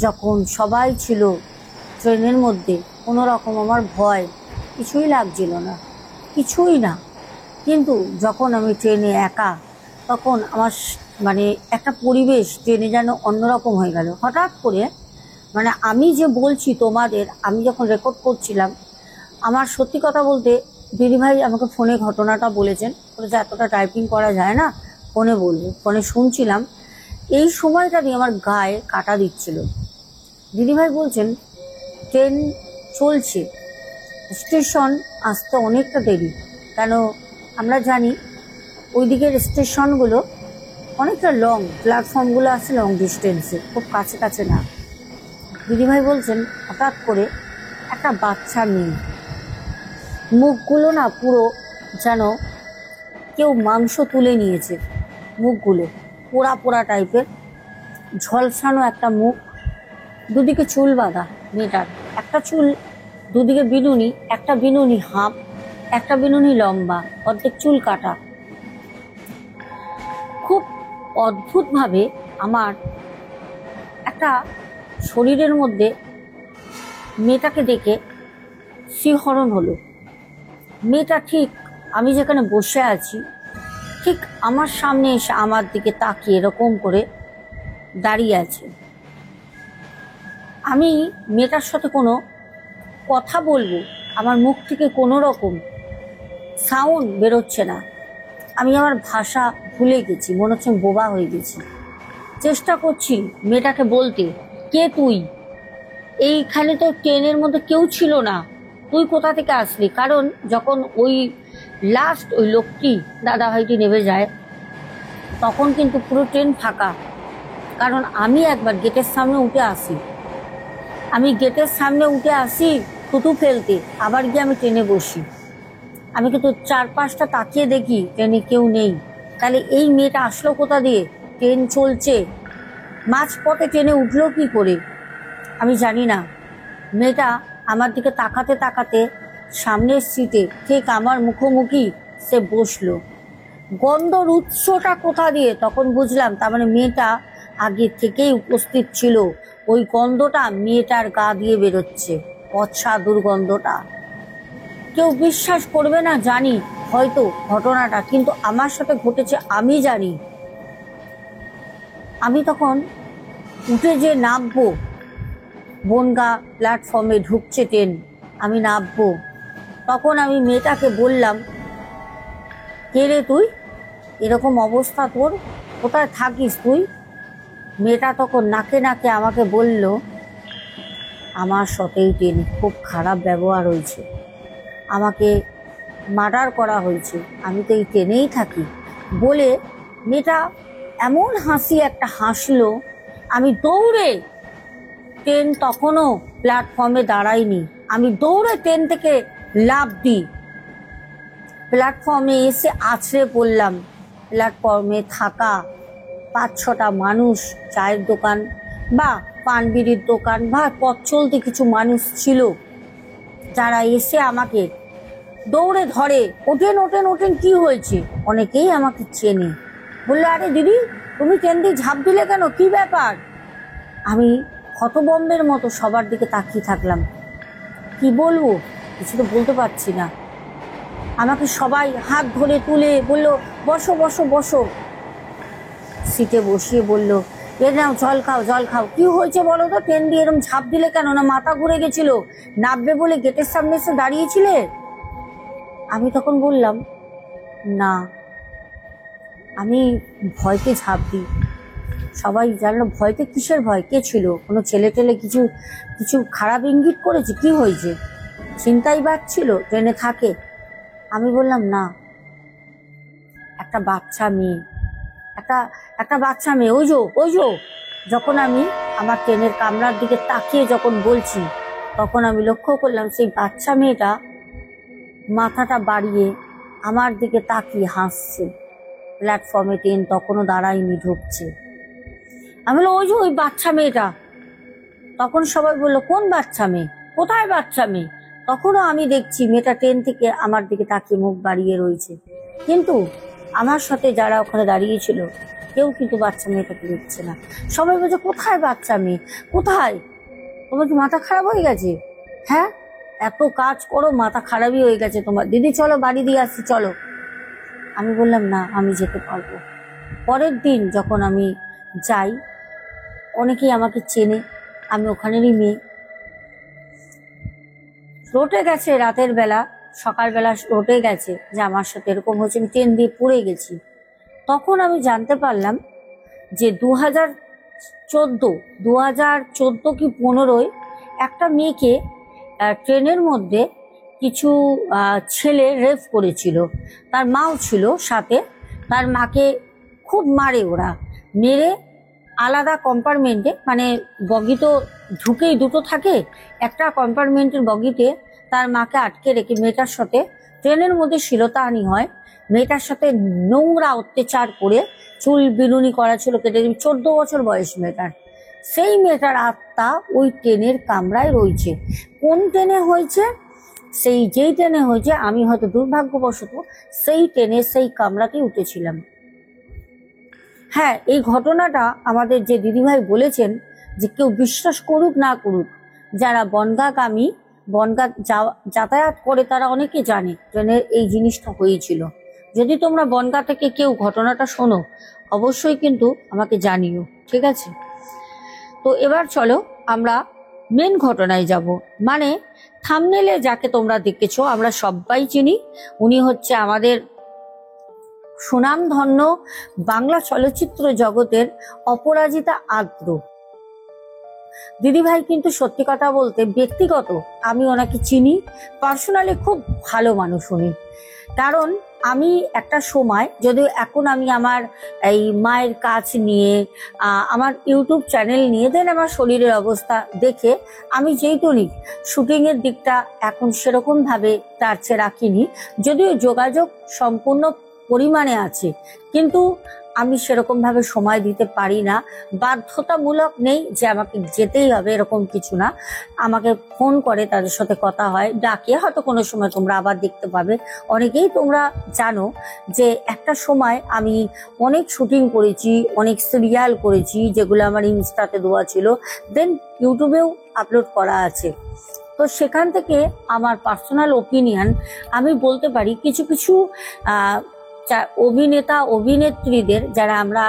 S1: যখন সবাই ছিল ট্রেনের মধ্যে, কোনো রকম আমার ভয় কিছুই লাগছিল না, কিছুই না। কিন্তু যখন আমি ট্রেনে একা, তখন আমার মানে একটা পরিবেশ ট্রেনে যেন অন্যরকম হয়ে গেল হঠাৎ করে। মানে আমি যে বলছি তোমাদের, আমি যখন রেকর্ড করছিলাম, আমার সত্যি কথা বলতে দিদিভাই আমাকে ফোনে ঘটনাটা বলেছেন, যে এতটা টাইপিং করা যায় না, ফোনে শুনছিলাম। এই সময়টা নিয়ে আমার গায়ে কাটা দিচ্ছিল। দিদিভাই বলছেন ট্রেন চলছে, স্টেশন আসতে অনেকটা দেরি, কেন আমরা জানি ওই দিকের স্টেশনগুলো অনেকটা লং, প্ল্যাটফর্মগুলো আছে লং ডিস্টেন্সে, খুব কাছে কাছে না। দিদিভাই বলছেন হঠাৎ করে একটা বাচ্চা মেয়ে, মুখগুলো না পুরো যেন কেউ মাংস তুলে নিয়েছে, মুখগুলো পোড়া পোড়া টাইপের, ঝলসানো একটা মুখ, দুদিকে চুল বাঁধা মেয়েটার, একটা চুল দুদিকে বিনুনি, একটা বিনুনি হাফ, একটা বিনুনি লম্বা, অর্ধেক চুল কাটা। খুব অদ্ভুতভাবে আমার একটা শরীরের মধ্যে মেয়েটাকে দেখে শিহরণ হলো। মেয়েটা ঠিক আমি যেখানে বসে আছি, ঠিক আমার সামনে এসে আমার দিকে তাকিয়ে এরকম করে দাঁড়িয়ে আছে। আমি মেয়েটার সাথে কোনো কথা বলবো, আমার মুখ থেকে কোনো রকম সাউন্ড বেরোচ্ছে না। আমি আমার ভাষা ভুলে গেছি, মনে হচ্ছে বোবা হয়ে গেছি। চেষ্টা করছি মেয়েটাকে বলতে, কে তুই? এইখানে তো ট্রেনের মধ্যে কেউ ছিল না, তুই কোথা থেকে আসলি? কারণ যখন ওই লাস্ট ওই লোকটি দাদাভাইটি নেমে যায়, তখন কিন্তু পুরো ট্রেন ফাঁকা। কারণ আমি একবার গেটের সামনে উঠে আসি থুতু ফেলতে, আবার গিয়ে আমি ট্রেনে বসি। আমি কিন্তু 4-5টা তাকিয়ে দেখি ট্রেনে কেউ নেই। তাহলে এই মেয়েটা আসলো কোথা দিয়ে? ট্রেন চলছে, মাঝপথে ট্রেনে উঠলো কি করে আমি জানি না। মেয়েটা আমার দিকে তাকাতে তাকাতে সামনের সিটে ঠিক আমার মুখোমুখি সে বসলো। গন্ধর উৎসটা কোথা দিয়ে তখন বুঝলাম, তার মানে মেয়েটা আগে থেকেই উপস্থিত ছিল। ওই গন্ধটা মেয়েটার গা দিয়ে বেরোচ্ছে, পচা দুর্গন্ধটা। কেউ বিশ্বাস করবে না জানি হয়তো ঘটনাটা, কিন্তু আমার সাথে ঘটেছে আমি জানি। আমি তখন উঠে যে নামবো, বনগা প্ল্যাটফর্মে ঢুকছে ট্রেন, আমি নামবো, তখন আমি মেয়েটাকে বললাম, কে রে তুই, এরকম অবস্থা তোর, কোথায় থাকিস তুই? মেয়েটা তখন নাকে নাকে আমাকে বলল, আমার সাথেই ট্রেনে খুব খারাপ ব্যবহার হয়েছে, আমাকে মার্ডার করা হয়েছে, আমি তো এই ট্রেনেই থাকি বলে মেয়েটা এমন হাসি একটা হাসলো। আমি দৌড়ে, ট্রেন তখনও প্ল্যাটফর্মে দাঁড়ায়নি, আমি দৌড়ে ট্রেন থেকে লাফ দিই, প্ল্যাটফর্মে এসে আছড়ে পড়লাম। প্ল্যাটফর্মে থাকা 5-6টা মানুষ, চায়ের দোকান বা পান বিড়ির দোকান বা পথ চলতে কিছু মানুষ ছিল, যারা এসে আমাকে দৌড়ে ধরে, ওঠেন ওঠেন ওঠেন, কি হয়েছে? অনেকেই আমাকে চেনে, বললে, আরে দিদি তুমি ট্রেন দিয়ে ঝাঁপ দিলে কেন, কি ব্যাপার? আমি হতবম্বের মতো সবার দিকে তাকিয়ে থাকলাম, কি বলবো, কিছু তো বলতে পারছি না। আমাকে সবাই হাত ধরে তুলে বলল, বসো বসো বসো, সিটে বসিয়ে বলল, এ নাও জল খাও জল খাও। কি হয়েছে বলো তো, ট্রেন দিয়ে এরকম ঝাঁপ দিলে কেন? না মাথা ঘুরে গেছিল, নামবে বলে গেটের সামনে এসে দাঁড়িয়েছিলে? আমি তখন বললাম, না, আমি ভয়তে ঝাঁপ দিই। সবাই জানলো, ভয়তে কিসের ভয়, কে ছিল, কোনো ছেলে টেলে কিছু কিছু খারাপ ইঙ্গিত করেছে, কি হয়েছে, চিন্তাই বাড়ছিল, ট্রেনে থাকে? আমি বললাম, না, একটা বাচ্চা মেয়ে, একটা বাচ্চা মেয়ে, ওই যো। যখন আমি আমার ট্রেনের কামরার দিকে তাকিয়ে যখন বলছি, তখন আমি লক্ষ্য করলাম সেই বাচ্চা মেয়েটা মাথাটা বাড়িয়ে আমার দিকে তাকিয়ে হাসছে। প্ল্যাটফর্মে ট্রেন তখনও দাঁড়ায়নি, ঢুকছে। আমি বললাম, ওই বাচ্চা মেয়েটা। তখন সবাই বললো, কোন বাচ্চা মেয়ে, কোথায় বাচ্চা মেয়ে? তখনও আমি দেখছি মেয়েটা ট্রেন থেকে আমার দিকে তাকিয়ে মুখ বাড়িয়ে রয়েছে, কিন্তু আমার সাথে যারা ওখানে দাঁড়িয়েছিল কেউ কিন্তু বাচ্চা মেয়েটাকে দেখছে না। সবাই বলছে, কোথায় বাচ্চা মেয়ে, কোথায়? তোমার কি মাথা খারাপ হয়ে গেছে? হ্যাঁ, এত কাজ করো, মাথা খারাপই হয়ে গেছে তোমার, দিদি চলো বাড়ি দিয়ে আসছি চলো। আমি বললাম, না, আমি যেতে পারবো। পরের দিন যখন আমি যাই, অনেকেই আমাকে চেনে, আমি ওখানেরই মেয়ে। রটে গেছে রাতের বেলা, সকালবেলা রটে গেছে যে আমার সাথে এরকম হচ্ছে, আমি ট্রেন দিয়ে পড়ে গেছি। তখন আমি জানতে পারলাম যে 2014 কি 15 একটা মেয়েকে ট্রেনের মধ্যে কিছু ছেলে রেপ করেছিল, তার মাও ছিল সাথে। তার মাকে খুব মারে ওরা, মেরে আলাদা কম্পার্টমেন্টে, মানে বগি তো ঢুকেই দুটো থাকে, একটা কম্পার্টমেন্টের বগিতে তার মাকে আটকে রেখে মেয়েটার সাথে ট্রেনের মধ্যে শ্লীলতাহানি হয়, মেয়েটার সাথে নোংরা অত্যাচার করে চুল বিনুনি করা ছিল কেটে, 14 বছর বয়স মেয়েটার। সেই মেয়েটার আত্মা ওই ট্রেনের কামরায় রয়েছে। কোন ট্রেনে হয়েছে? যেই ট্রেনে হয়েছে আমি হয়তো দুর্ভাগ্যবশত সেই ট্রেনের সেই কামরাতেই উঠেছিলাম। হ্যাঁ, এই ঘটনাটা আমাদের যে দিদিভাই বলেছেন, যে কেউ বিশ্বাস করুক না করুক, যারা বনগাগামী, বনগা যাতায়াত করে তারা অনেকে জানে ট্রেনের এই জিনিসটা হয়েছিল। যদি তোমরা বনগা থেকে কেউ ঘটনাটা শোনো, অবশ্যই কিন্তু আমাকে জানিও, ঠিক আছে? তো এবার চলো আমরা মেন ঘটনায় যাব। মানে থাম্বনেলে যাকে তোমরা দেখেছো আমরা সবাই চিনি, উনি হচ্ছে আমাদের সুনামধন্য বাংলা চলচ্চিত্র জগতের অপরাজিতা আদ্র দিদিভাই। কিন্তু সত্যি কথা বলতে ব্যক্তিগত আমি ওনাকে চিনি, পার্সোনালি খুব ভালো মানুষ উনি। কারণ আমি একটা সময়, যদিও এখন আমি আমার এই মায়ের কাজ নিয়ে, আমার ইউটিউব চ্যানেল নিয়ে, দেন আমার শরীরের অবস্থা দেখে আমি যেইটুনি শুটিংয়ের দিকটা এখন সেরকম ভাবে টার্চে রাখিনি, যদিও যোগাযোগ সম্পূর্ণ পরিমাণে আছে, কিন্তু আমি সেরকম ভাবে সময় দিতে পারি না। বাধ্যতামূলক নেই যে আমাকে যেতেই হবে, এরকম কিছু না। আমাকে ফোন করে, তাদের সাথে কথা হয়, ডাকে, হয়তো কোনো সময় তোমরা আবার দেখতে পাবে। অনেকেই তোমরা জানো যে একটা সময় আমি অনেক শুটিং করেছি, অনেক সিরিয়াল করেছি, যেগুলো আমার ইনস্টাতে দেওয়া ছিল, দেন ইউটিউবেও আপলোড করা আছে। তো সেখান থেকে আমার পার্সোনাল ওপিনিয়ন আমি বলতে পারি, কিছু কিছু অভিনেতা অভিনেত্রীদের যারা আমরা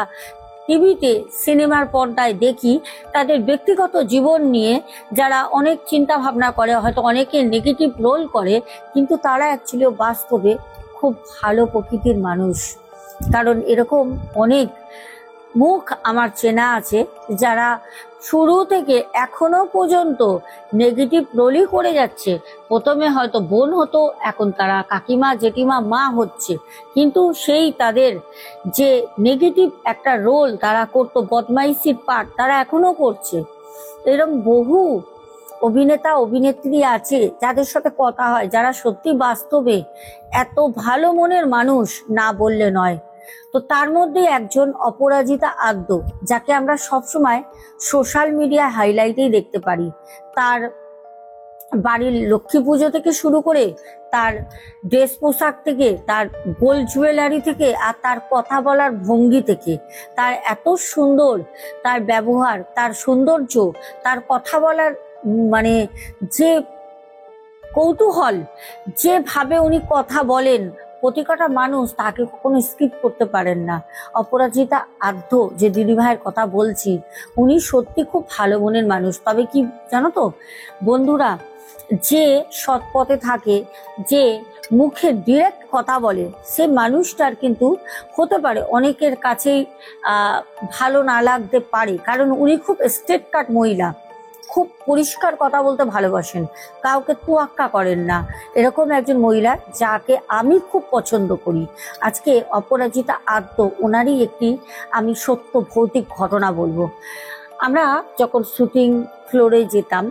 S1: টিভিতে সিনেমার পর্দায় দেখি, তাদের ব্যক্তিগত জীবন নিয়ে যারা অনেক চিন্তা ভাবনা করে, হয়তো অনেকে নেগেটিভ রোল করে, কিন্তু তারা অ্যাকচুয়ালি বাস্তবে খুব ভালো প্রকৃতির মানুষ। কারণ এরকম অনেক মুখ আমার চেনা আছে যারা শুরু থেকে এখনো পর্যন্ত নেগেটিভ রোলই করে যাচ্ছে। প্রথমে হয়তো বোন হতো, এখন তারা কাকিমা, জেঠিমা, মা হচ্ছে, কিন্তু সেই তাদের যে নেগেটিভ একটা রোল তারা করতো, বদমাইশির পার্ট তারা এখনো করছে। এরকম বহু অভিনেতা অভিনেত্রী আছে যাদের সাথে কথা হয়, যারা সত্যি বাস্তবে এত ভালো মনের মানুষ, না বললে নয়। তো তার মধ্যে একজন অপরাজিতা আদ্য, যাকে আমরা সবসময় সোশ্যাল মিডিয়া হাইলাইটেই দেখতে পারি। তার বাড়ির লক্ষ্মী পুজো থেকে শুরু করে, তার ড্রেস পোশাক থেকে, তার গোল্ড জুয়েলারি থেকে, আর তার কথা বলার ভঙ্গি থেকে, তার এত সুন্দর তার ব্যবহার, তার সৌন্দর্য, তার কথা বলার মানে যে কৌতূহল, যেভাবে উনি কথা বলেন, প্রতিটা মানুষ তাকে কখনো স্কিপ করতে পারেন না। অপরাজিতা আদ্য যে দিদিভাইয়ের কথা বলছি, উনি সত্যি খুব ভালো মনের মানুষ। তবে কি জানো তো বন্ধুরা, যে সৎ পথে থাকে, যে মুখে ডিরেক্ট কথা বলে, সে মানুষটার কিন্তু হতে পারে অনেকের কাছেই ভালো না লাগতে পারে, কারণ উনি খুব স্ট্রেট কাট মহিলা, খুব পরিষ্কার কথা বলতে ভালোবাসেন, কাউকে তোয়াক্কা করেন না, এরকম একজন মহিলা যাকে আমি খুব পছন্দ করি। আজকে অপরাজিতা আদ্য, ওনারই একটি আমি সত্য ভৌতিক ঘটনা বলবো। আমরা যখন শুটিং ফ্লোরে যেতাম,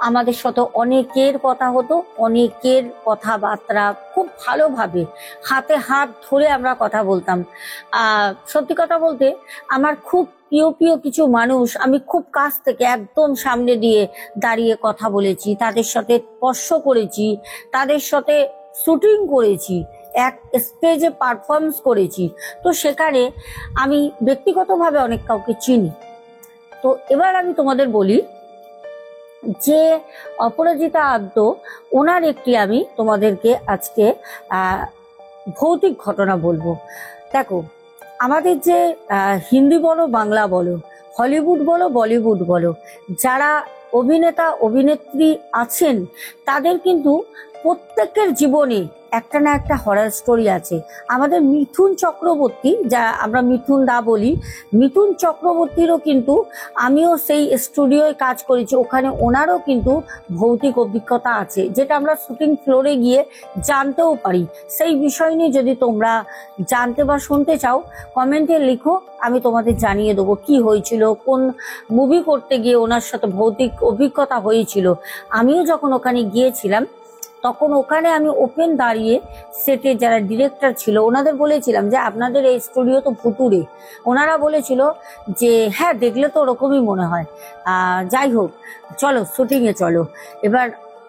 S1: আমাদের সাথে অনেকের কথা হতো, অনেকের কথাবার্তা খুব ভালোভাবে হাতে হাত ধরে আমরা কথা বলতাম। সত্যি কথা বলতে, আমার খুব প্রিয় প্রিয় কিছু মানুষ আমি খুব কাছ থেকে একদম সামনে দিয়ে দাঁড়িয়ে কথা বলেছি, তাদের সাথে স্পর্শ করেছি, তাদের সাথে শুটিং করেছি, এক স্টেজে পারফরমেন্স করেছি। তো সেখানে আমি ব্যক্তিগতভাবে অনেক কাউকে চিনি। তো এবার আমি তোমাদের বলি যে অপরাজিতা আদ্য, ওনার একটি আমি তোমাদেরকে আজকে ভৌতিক ঘটনা বলবো। দেখো, আমাদের যে হিন্দি বলো, বাংলা বলো, হলিউড বলো, বলিউড বলো, যারা অভিনেতা অভিনেত্রী আছেন, তাদের কিন্তু প্রত্যেকের জীবনে একটা না একটা হরর স্টোরি আছে। আমাদের মিঠুন চক্রবর্তী, যা আমরা মিঠুন দা বলি, মিঠুন চক্রবর্তীরও কিন্তু, আমিও সেই স্টুডিওয় কাজ করেছি, ওখানে ওনারও কিন্তু ভৌতিক অভিজ্ঞতা আছে, যেটা আমরা শুটিং ফ্লোরে গিয়ে জানতেও পারি। সেই বিষয় নিয়ে যদি তোমরা জানতে বা শুনতে চাও, কমেন্টে লিখো, আমি তোমাদের জানিয়ে দেবো কি হয়েছিল, কোন মুভি করতে গিয়ে ওনার সাথে ভৌতিক অভিজ্ঞতা হয়েছিল। আমিও যখন ওখানে গিয়েছিলাম, তখন ওখানে আমি ওপেন দাঁড়িয়ে সেটে যারা ডিরেক্টর ছিল ওনাদের বলেছিলাম যে আপনাদের এই স্টুডিও তো ভুতুড়ে। ওনারা বলেছিল যে হ্যাঁ, দেখলে তো ওরকমই মনে হয়, যাই হোক চলো শুটিংয়ে চলো। এবার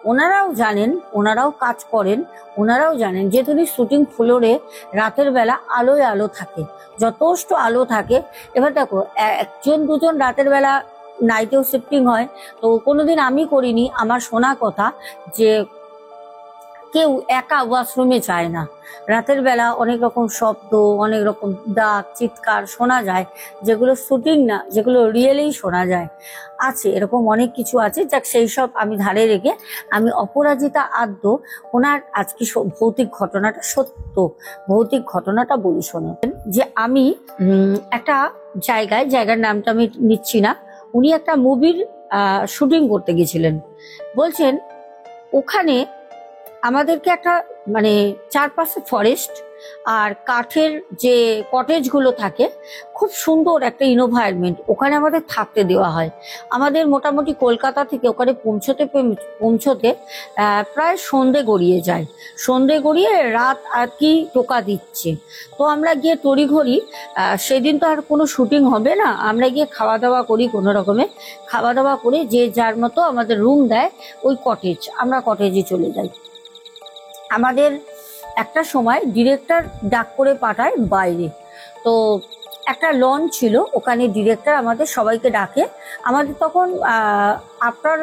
S1: ওনারাও জানেন, ওনারাও কাজ করেন, ওনারাও জানেন যে তুমি শুটিং ফ্লোরে রাতের বেলা আলোয় আলো থাকে, যথেষ্ট আলো থাকে। এবার দেখো, একজন দুজন রাতের বেলা নাইটেও শিফটিং হয়, তো কোনোদিন আমি করিনি। আমার শোনা কথা যে কেউ একা ওয়াশরুমে যায় না, রাতের বেলা অনেক রকম শব্দ, অনেক রকম ডাক, চিৎকার শোনা যায়, যেগুলো শুটিং না, যেগুলো রিয়েলেই শোনা যায়। আছে এরকম অনেক কিছু আছে, যাক সেই সব আমি ধারে রেখে আমি অপরাজিতা আদ্য, ওনার আজকে ভৌতিক ঘটনাটা, সত্য ভৌতিক ঘটনাটা বলি শোনেন। যে আমি একটা জায়গার নামটা আমি নিচ্ছি না, উনি একটা মুভির শুটিং করতে গেছিলেন। বলছেন ওখানে আমাদেরকে একটা মানে চারপাশে ফরেস্ট আর কাঠের যে কটেজগুলো থাকে, খুব সুন্দর একটা এনভায়রনমেন্ট, ওখানে আমাদের থাকতে দেওয়া হয়। আমাদের মোটামুটি কলকাতা থেকে ওখানে পৌঁছতে প্রায় সন্ধে গড়িয়ে যায়। সন্ধে গড়িয়ে রাত আর কি টোকা দিচ্ছে। তো আমরা গিয়ে তড়িঘড়ি, সেদিন তো আর কোনো শুটিং হবে না, আমরা গিয়ে খাওয়া দাওয়া করি, কোনো রকমে খাওয়া দাওয়া করে যে যার মতো আমাদের রুম দেয় ওই কটেজ, আমরা কটেজে চলে যাই। আমাদের একটা সময় ডিরেক্টর ডাক করে পাঠায় বাইরে। তো একটা লন ছিল, ওখানে ডিরেক্টর আমাদের সবাইকে ডাকে। আমাদের তখন আফটার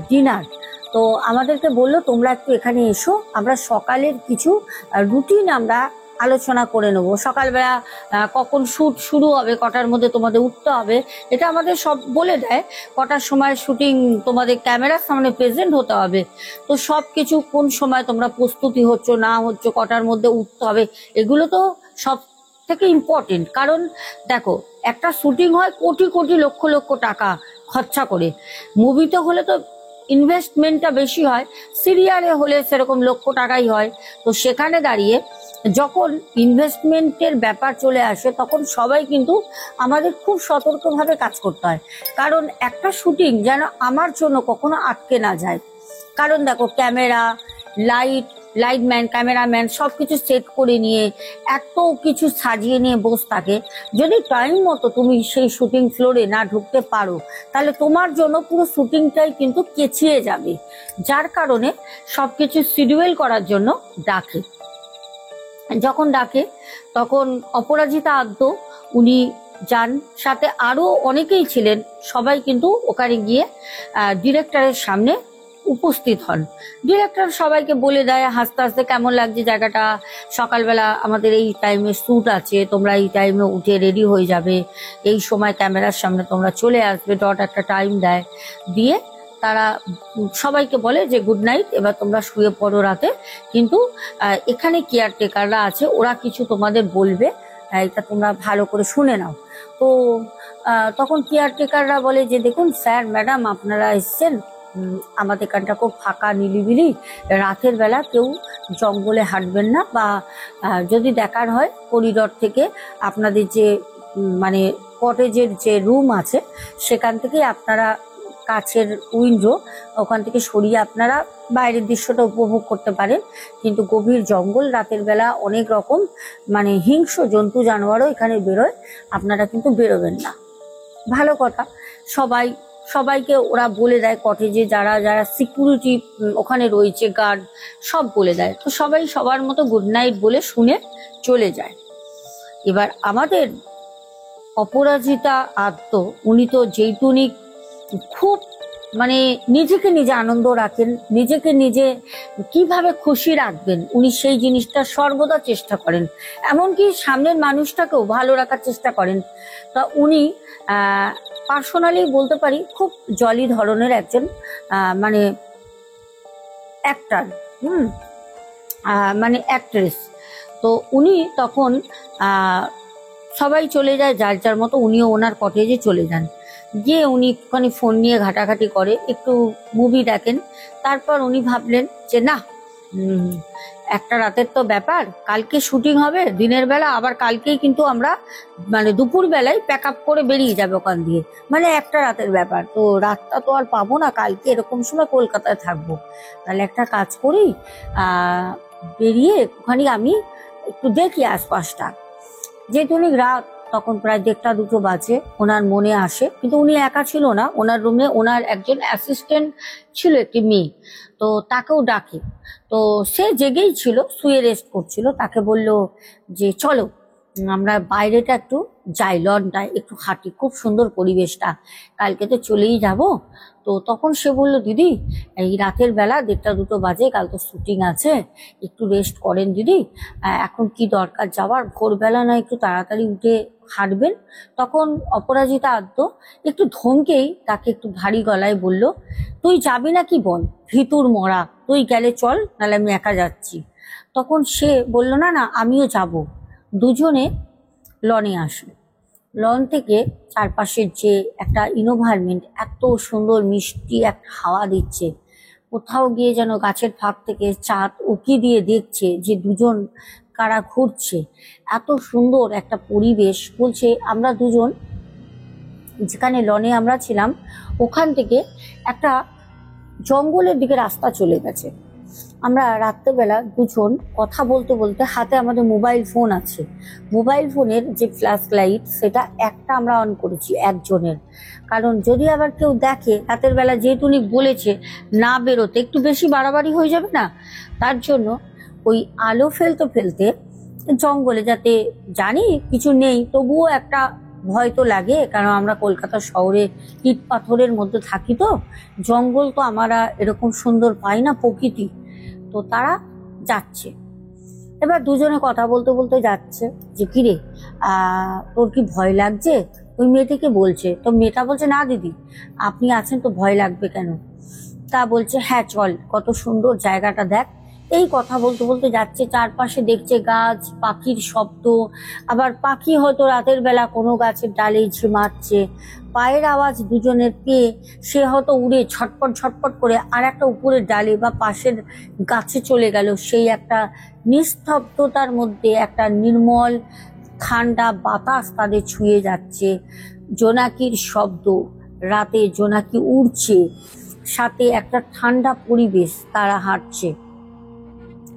S1: ডিনার, তো আমাদেরকে বললো তোমরা একটু এখানে এসো, আমরা সকালের কিছু রুটিন আমরা আলোচনা করে নেবো। সকালবেলা কখন শুট শুরু হবে, কটার মধ্যে তোমাদের উঠতে হবে, এটা আমাদের সব বলে দেয়। কটার সময় শুটিং তোমাদের ক্যামেরার সামনে প্রেজেন্ট হতে হবে, তো সব কিছু কোন সময় তোমরা প্রস্তুতি হচ্ছ না হচ্ছ, কটার মধ্যে উঠতে হবে, এগুলো তো সব থেকে ইম্পর্টেন্ট। কারণ দেখো, একটা শুটিং হয় কোটি কোটি লক্ষ লক্ষ টাকা খরচা করে। মুভিতে হলে তো ইনভেস্টমেন্টটা বেশি হয়, সিরিয়ালে হলে সেরকম লক্ষ টাকাই হয়। তো সেখানে দাঁড়িয়ে যখন ইনভেস্টমেন্টের ব্যাপার চলে আসে, তখন সবাই কিন্তু আমাদের খুব সতর্কভাবে কাজ করতে হয়। কারণ একটা শুটিং যেন আমার জন্য কখনো আটকে না যায়। কারণ দেখো, ক্যামেরা, লাইটম্যান, ক্যামেরাম্যান সবকিছু সেট করে নিয়ে এত কিছু সাজিয়ে নিয়ে বসে থাকে। যদি টাইম মতো তুমি সেই শুটিং ফ্লোরে না ঢুকতে পারো, তাহলে তোমার জন্য পুরো শুটিংটাই কিন্তু কেচিয়ে যাবে। যার কারণে সবকিছু শিডিউল করার জন্য ডাকে। যখন ডাকে তখন অপরাজিতা আদ্য উনি যান, সাথে আরো অনেকেই ছিলেন, সবাই কিন্তু ওখানে গিয়ে ডিরেক্টরের সামনে উপস্থিত হন। ডিরেক্টর সবাইকে বলে দেয় হাসতে হাসতে, কেমন লাগছে জায়গাটা, সকালবেলা আমাদের এই টাইমে শ্যুট আছে, তোমরা এই টাইমে উঠে রেডি হয়ে যাবে, এই সময় ক্যামেরার সামনে তোমরা চলে আসবে, ডট একটা টাইম দেয়। দিয়ে তারা সবাইকে বলে যে গুড নাইট, এবার তোমরা শুয়ে পড়ো রাতে, কিন্তু এখানে কেয়ারটেকাররা আছে, ওরা কিছু তোমাদের বলবে, এটা তোমরা ভালো করে শুনে নাও। তো তখন কেয়ারটেকাররা বলে যে দেখুন স্যার, ম্যাডাম, আপনারা এসছেন, আমাদের এখানটা খুব ফাঁকা নিলিবিলি, রাতের বেলা কেউ জঙ্গলে হাঁটবেন না, বা যদি দেখার হয় করিডর থেকে আপনাদের যে মানে কটেজের যে রুম আছে সেখান থেকে আপনারা কাছের উইন্ডো, ওখান থেকে সরিয়ে আপনারা বাইরের দৃশ্যটা উপভোগ করতে পারেন। কিন্তু গভীর জঙ্গল, রাতের বেলা অনেক রকম মানে হিংস্র জন্তু জানোয়ারও এখানে বেরোয়, আপনারা কিন্তু বেরোবেন না। ভালো কথা, সবাইকে ওরা বলে দেয়, কটেজে যারা যারা সিকিউরিটি ওখানে রয়েছে, গার্ড, সব বলে দেয়। তো সবাই সবার মতো গুড নাইট বলে শুনে চলে যায়। এবার আমাদের অপরাজিতা আদ্য, উনি তো যেইটুনি খুব মানে নিজেকে নিজে আনন্দ রাখেন, নিজেকে নিজে কিভাবে খুশি রাখবেন উনি সেই জিনিসটা সর্বদা চেষ্টা করেন, এমনকি সামনের মানুষটাকেও ভালো রাখার চেষ্টা করেন। তা উনি পার্সোনালি বলতে পারি খুব জলি ধরনের একজন মানে অ্যাক্টার, মানে অ্যাক্ট্রেস। তো উনি তখন সবাই চলে যায় যার যার মতো, উনিও ওনার কটেজে চলে যান। গিয়ে উনি একটুখানি ফোন নিয়ে ঘাটাঘাটি করে, একটু মুভি দেখেন। তারপর উনি ভাবলেন যে না, একটা রাতের তো ব্যাপার, কালকে শুটিং হবে দিনের বেলা, আবার কালকেই কিন্তু আমরা মানে দুপুর বেলায় প্যাক আপ করে বেরিয়ে যাবে ওখান দিয়ে, মানে একটা রাতের ব্যাপার, তো রাতটা তো আর পাবো না, কালকে এরকম সময় কলকাতায় থাকবো। তাহলে একটা কাজ করি, বেরিয়ে ওখানে আমি একটু দেখি আশপাশটা। যেহেতু উনি রাত, তখন প্রায় 1টা-2টো বাজে, ওনার মনে আসে, কিন্তু উনি একা ছিল না, ওনার রুমে ওনার একজন অ্যাসিস্ট্যান্ট ছিল, একটি মেয়ে, তো তাকেও ডাকে। তো সে জেগেই ছিল, শুয়ে রেস্ট করছিল, তাকে বলল যে চলো আমরা বাইরেটা একটু যাই, লনটায় একটু হাঁটি, খুব সুন্দর পরিবেশটা, কালকে তো চলেই যাব। তো তখন সে বলল দিদি, এই রাতের বেলা 1টা-2টো বাজে, কাল তো শুটিং আছে, একটু রেস্ট করেন দিদি, এখন কি দরকার যাওয়ার, ভোরবেলা না একটু তাড়াতাড়ি উঠে হাঁটবেন। তখন অপরাজিতা আদ্য একটু ধমকেই তাকে একটু ভারী গলায় বলল, তুই যাবি না কি বল, ভিতুর মরা, তুই গেলে চল, নাহলে আমি একা যাচ্ছি। তখন সে বলল না না, আমিও যাব। দুজনে লনে আসে। লন থেকে চারপাশের যে একটা এনভায়রনমেন্ট, এত সুন্দর মিষ্টি একটা হাওয়া দিচ্ছে, কোথাও গিয়ে যেন গাছের ফাঁক থেকে চাঁদ উকি দিয়ে দেখছে যে দুজন কারা ঘুরছে। এত সুন্দর একটা পরিবেশ। বলছে আমরা দুজন যেখানে লনে আমরা ছিলাম ওখান থেকে একটা জঙ্গলের দিকে রাস্তা চলে গেছে। আমরা রাত্রেবেলা দুজন কথা বলতে বলতে, হাতে আমাদের মোবাইল ফোন আছে, মোবাইল ফোনের যে ফ্ল্যাশ লাইট সেটা একটা আমরা অন করেছি একজনের, কারণ যদি আবার কেউ দেখে, রাতের বেলা যেহেতু উনি বলেছে না বেরোতে, একটু বেশি বাড়াবাড়ি হয়ে যাবে না, তার জন্য ওই আলো ফেলতে ফেলতে জঙ্গলে, যাতে জানি কিছু নেই তবুও একটা ভয় তো লাগে, কারণ আমরা কলকাতা শহরে ইট পাথরের মধ্যে থাকি, তো জঙ্গল তো আমরা এরকম সুন্দর পাই না প্রকৃতি। তো তারা যাচ্ছে, এবার দুজনে কথা বলতে বলতে যাচ্ছে যে কিরে তোর কি ভয় লাগছে, ওই মেয়েটিকে বলছে। তো মেয়েটা বলছে না দিদি, আপনি আছেন তো ভয় লাগবে কেন। তা বলছে হ্যাঁ চল, কত সুন্দর জায়গাটা দেখ। এই কথা বলতে বলতে যাচ্ছে, চারপাশে দেখছে গাছ, পাখির শব্দ, আবার পাখি হয়তো রাতের বেলা কোনো গাছের ডালে ঝিমাচ্ছে, পায়ের আওয়াজ দুজনের পেয়ে সে হয়তো উড়ে ছটপট ছটপট করে আর একটা উপরের ডালে বা পাশের গাছে চলে গেল। সেই একটা নিস্তব্ধতার মধ্যে একটা নির্মল ঠান্ডা বাতাস তাদের ছুঁয়ে যাচ্ছে, জোনাকির শব্দ, রাতে জোনাকি উড়ছে, সাথে একটা ঠান্ডা পরিবেশ, তারা হাঁটছে।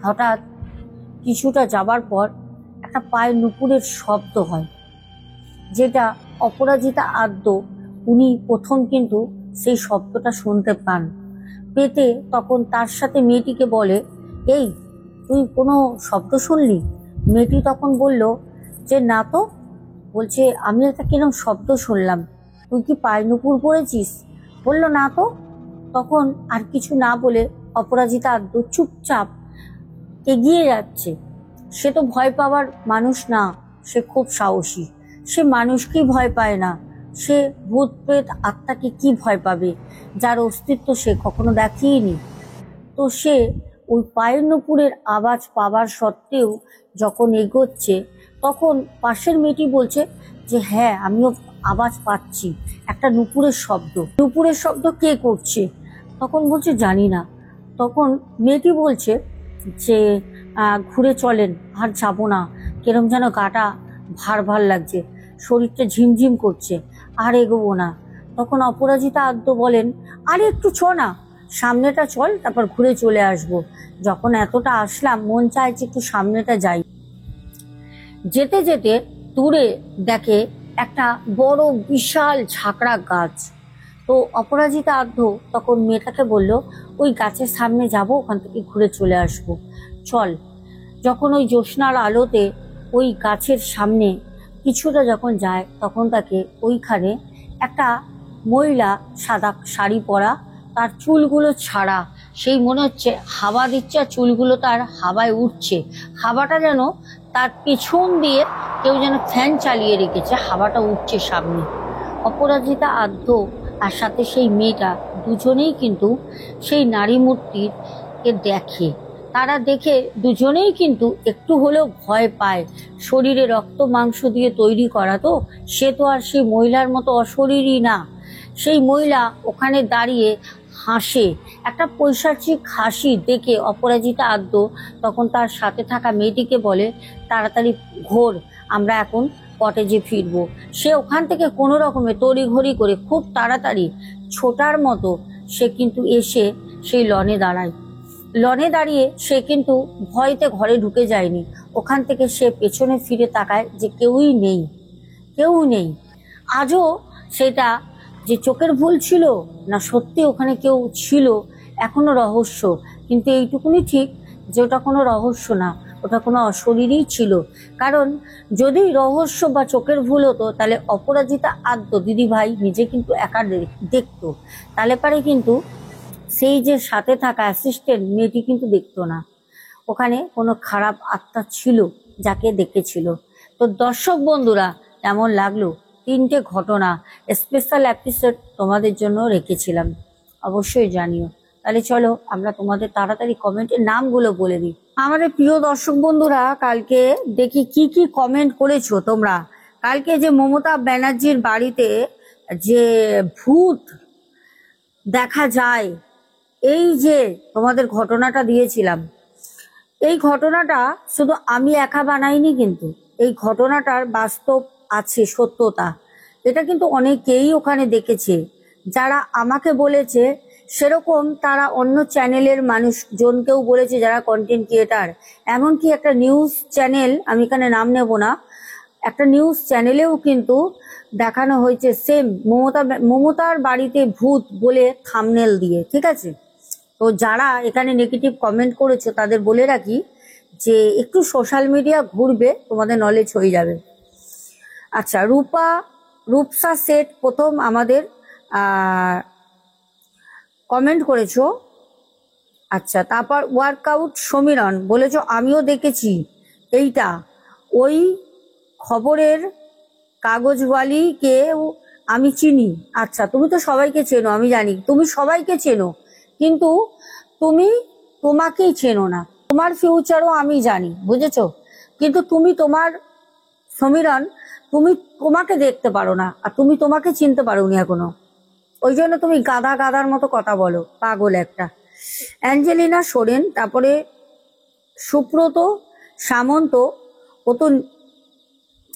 S1: হঠাৎ কিছুটা যাবার পর একটা পায়ের নুপুরের শব্দ হয়, যেটা অপরাজিতা আদ্য উনি প্রথম কিন্তু সেই শব্দটা শুনতে পান। পেতে তখন তার সাথে মেয়েটিকে বলে, এই তুই কোনো শব্দ শুনলি? মেয়েটি তখন বলল যে না তো। বলছে আমি একটা কিরম শব্দ শুনলাম, তুই কি পায়ের নুপুর পড়েছিস? বলল না তো। তখন আর কিছু না বলে অপরাজিতা আদ্য চুপচাপ এগিয়ে যাচ্ছে। সে তো ভয় পাওয়ার মানুষ না, সে খুব সাহসী, সে মানুষকেই ভয় পায় না, সে ভূত প্রেত আত্মাকে কি ভয় পাবে, যার অস্তিত্ব সে কখনো দেখেইনি। তো সে ওই পায়ের নুপুরের আওয়াজ পাওয়ার সত্ত্বেও যখন এগোচ্ছে, তখন পাশের মেয়েটি বলছে যে হ্যাঁ আমিও আওয়াজ পাচ্ছি, একটা নুপুরের শব্দ। নুপুরের শব্দ কে করছে? তখন বলছে জানি না। তখন মেয়েটি বলছে যে ঘুরে চলেন, আর যাবো না, কেরম যেন গাটা ভার ভার লাগছে, শরীরটা ঝিমঝিম করছে, আর এগোবো না। তখন অপরাজিতা আদ্য বলেন আরে একটু চ না, সামনেটা চল, তারপর ঘুরে চলে আসবো। যখন এতটা আসলাম মন চাইছে একটু সামনেটা যাই। যেতে যেতে দূরে দেখে একটা বড় বিশাল ঝাঁকড়া গাছ। তো অপরাজিতা আদ্য তখন মেয়েটাকে বলল ওই গাছের সামনে যাব, ওখান থেকে ঘুরে চলে আসবো, চল। যখন ওই জ্যোৎস্নার আলোতে ওই গাছের সামনে কিছুটা যখন যায়, তখন তাকে ওইখানে একটা মহিলা, সাদা শাড়ি পরা, তার চুলগুলো ছাড়া, সেই মনে হচ্ছে হাওয়া দিচ্ছে আর চুলগুলো তার হাওয়ায় উঠছে, হাওয়াটা যেন তার পেছন দিয়ে কেউ যেন ফ্যান চালিয়ে রেখেছে, হাওয়াটা উঠছে সামনে। অপরাজিতা আদ্য আর সাথে সেই মেয়েটা দুজনেই কিন্তু সেই নারী মূর্তিকে দেখে। তারা দেখে দুজনেই কিন্তু একটু হলেও ভয় পায়। শরীরে রক্ত মাংস দিয়ে তৈরি করা, তো সে তো আর সেই মহিলার মতো অশরীরই না। সেই মহিলা ওখানে দাঁড়িয়ে হাসে, একটা পৈশাচিক হাসি দেখে অপরাজিতা আদ্য তখন তার সাথে থাকা মেয়েটিকে বলে তাড়াতাড়ি ঘোর, আমরা এখন কটেজে ফিরবো। সে ওখান থেকে কোনো রকমে তড়িঘড়ি করে খুব তাড়াতাড়ি ছোটার মতো সে কিন্তু এসে সেই লনে দাঁড়ায়। লনে দাঁড়িয়ে সে কিন্তু ভয়তে ঘরে ঢুকে যায়নি, ওখান থেকে সে পেছনে ফিরে তাকায় যে কেউই নেই, কেউ নেই। আজও সেটা যে চোখের ভুল ছিল না সত্যি ওখানে কেউ ছিল এখনো রহস্য। কিন্তু এইটুকুনি ঠিক যে ওটা কোনো রহস্য না, ওটা কোনো অশরীরই ছিল। কারণ যদি রহস্য বা চোখের ভুল হতো তাহলে অপরাজিতা আদ্য দিদি ভাই নিজে কিন্তু একা দেখতো, তাহলে পারে কিন্তু সেই যে সাথে থাকা অ্যাসিস্ট্যান্ট মেয়েটি কিন্তু দেখতো না, ওখানে কোনো খারাপ আত্মা ছিল যাকে দেখেছিল। তো দর্শক বন্ধুরা কেমন লাগলো? 3টে ঘটনা স্পেশাল এপিসোড তোমাদের জন্য রেখেছিলাম, অবশ্যই জানিও। তাহলে চলো আমরা তোমাদের তাড়াতাড়ি কমেন্টের নামগুলো বলে দিই। আমাদের প্রিয় দর্শক বন্ধুরা কালকে দেখি কি কি কমেন্ট করেছো তোমরা। কালকে যে মমতা ব্যানার্জির বাড়িতে যে ভূত দেখা যায়, এই যে তোমাদের ঘটনাটা দিয়েছিলাম, এই ঘটনাটা শুধু আমি একা বানাইনি, কিন্তু এই ঘটনাটার বাস্তব আছে সত্যতা। এটা কিন্তু অনেকেই ওখানে দেখেছে, যারা আমাকে বলেছে সেরকম তারা অন্য চ্যানেলের মানুষজনকেও বলেছে, যারা কন্টেন্ট ক্রিয়েটার। এমনকি একটা নিউজ চ্যানেল, আমি এখানে নাম নেব না, একটা নিউজ চ্যানেলেও কিন্তু দেখানো হয়েছে সেম মমতার বাড়িতে ভূত বলে থাম্বনেল দিয়ে, ঠিক আছে। তো যারা এখানে নেগেটিভ কমেন্ট করেছো তাদের বলে রাখি যে একটু সোশ্যাল মিডিয়া ঘুরবে, তোমাদের নলেজ হয়ে যাবে। আচ্ছা, রূপসা সেট প্রথম আমাদের কমেন্ট করেছো। আচ্ছা, তারপর ওয়ার্কআউট সমীরণ বলেছো আমিও দেখেছি এইটা, ওই খবরের কাগজওয়ালিকে আমি চিনি। আচ্ছা, তুমি তো সবাইকে চেনো, আমি জানি তুমি সবাইকে চেনো, কিন্তু তুমি তোমাকেই চেনো না। তোমার ফিউচারও আমি জানি, বুঝেছো, কিন্তু তুমি তোমার সমীরণ তুমি তোমাকে দেখতে পারো না, আর তুমি তোমাকে চিনতে পারোনি এখনো। ওই জন্য তুমি গাদার মতো কথা বলো, পাগল একটা। অ্যাঞ্জেলিনা সোরেন, তারপরে সুব্রত সামন্ত, ও তো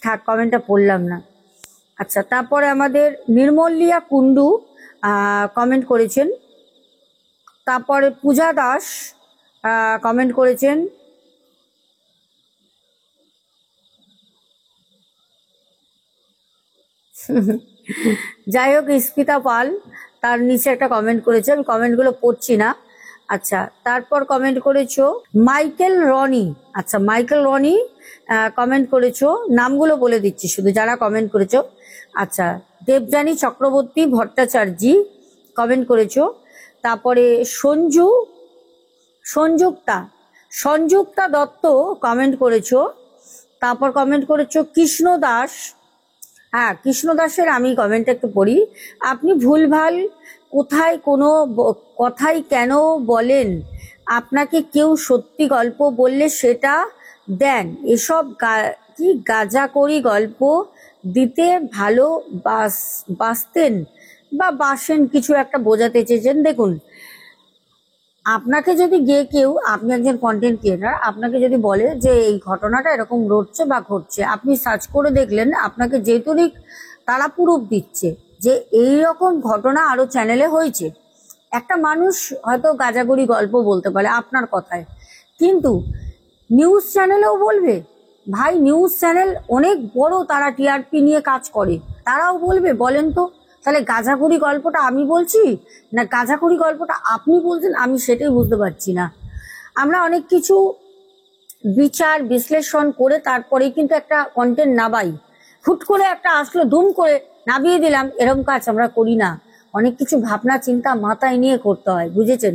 S1: থাক, কমেন্টটা পড়লাম না। আচ্ছা, তারপরে আমাদের নির্মলিয়া কুন্ডু কমেন্ট করেছেন। তারপরে পূজা দাস কমেন্ট করেছেন। যাই হোক, স্মিতা পাল তার নিচে একটা কমেন্ট করেছে, আমি কমেন্টগুলো পড়ছি না। আচ্ছা, তারপর কমেন্ট করেছো মাইকেল রনি। আচ্ছা, মাইকেল রনি কমেন্ট করেছো, নামগুলো বলে দিচ্ছি শুধু যারা কমেন্ট করেছো। আচ্ছা, দেবযানী চক্রবর্তী ভট্টাচার্য কমেন্ট করেছো। তারপরে সংযুক্তা দত্ত কমেন্ট করেছো। তারপর কমেন্ট করেছো কৃষ্ণ দাস। হ্যাঁ, কৃষ্ণ দাসের আমি কমেন্টটা একটু পড়ি। আপনি ভুলভাল কোথায় কোনো কথাই কেন বলেন? আপনাকে কেউ সত্যি গল্প বললে সেটা দেন, এসব কি গাঁজাখড়ি গল্প দিতে ভালো বাসতেন বা বাসেন, কিছু একটা বোঝাতে চেয়েছেন। দেখুন, আপনাকে যদি গিয়ে কেউ, আপনি একজন কন্টেন্ট ক্রিয়েটার, আপনাকে যদি বলে যে এই ঘটনাটা এরকম ঘটছে বা ঘটছে, আপনি সার্চ করে দেখলেন, আপনাকে যেহেতুরিক তারা প্রুফ দিচ্ছে যে এই রকম ঘটনা আরো চ্যানেলে হয়েছে। একটা মানুষ হয়তো গাঁজাগড়ি গল্প বলতে পারে আপনার কথায়, কিন্তু নিউজ চ্যানেলেও বলবে। ভাই, নিউজ চ্যানেল অনেক বড়, তারা টিআরপি নিয়ে কাজ করে, তারাও বলবে। বলেন তো, তাহলে গাঁজাখড়ি গল্পটা আমি বলছি না গাঁজাখড়ি গল্পটা আপনি বলছেন, আমি সেটাই বুঝতে পারছি না। আমরা অনেক কিছু বিচার বিশ্লেষণ করে তারপরেই কিন্তু একটা কন্টেন্ট নাবাই। হুট করে একটা আসলো, ধুম করে নাবিয়ে দিলাম, এরকম কাজ আমরা করি না। অনেক কিছু ভাবনা চিন্তা মাথায় নিয়ে করতে হয়, বুঝেছেন।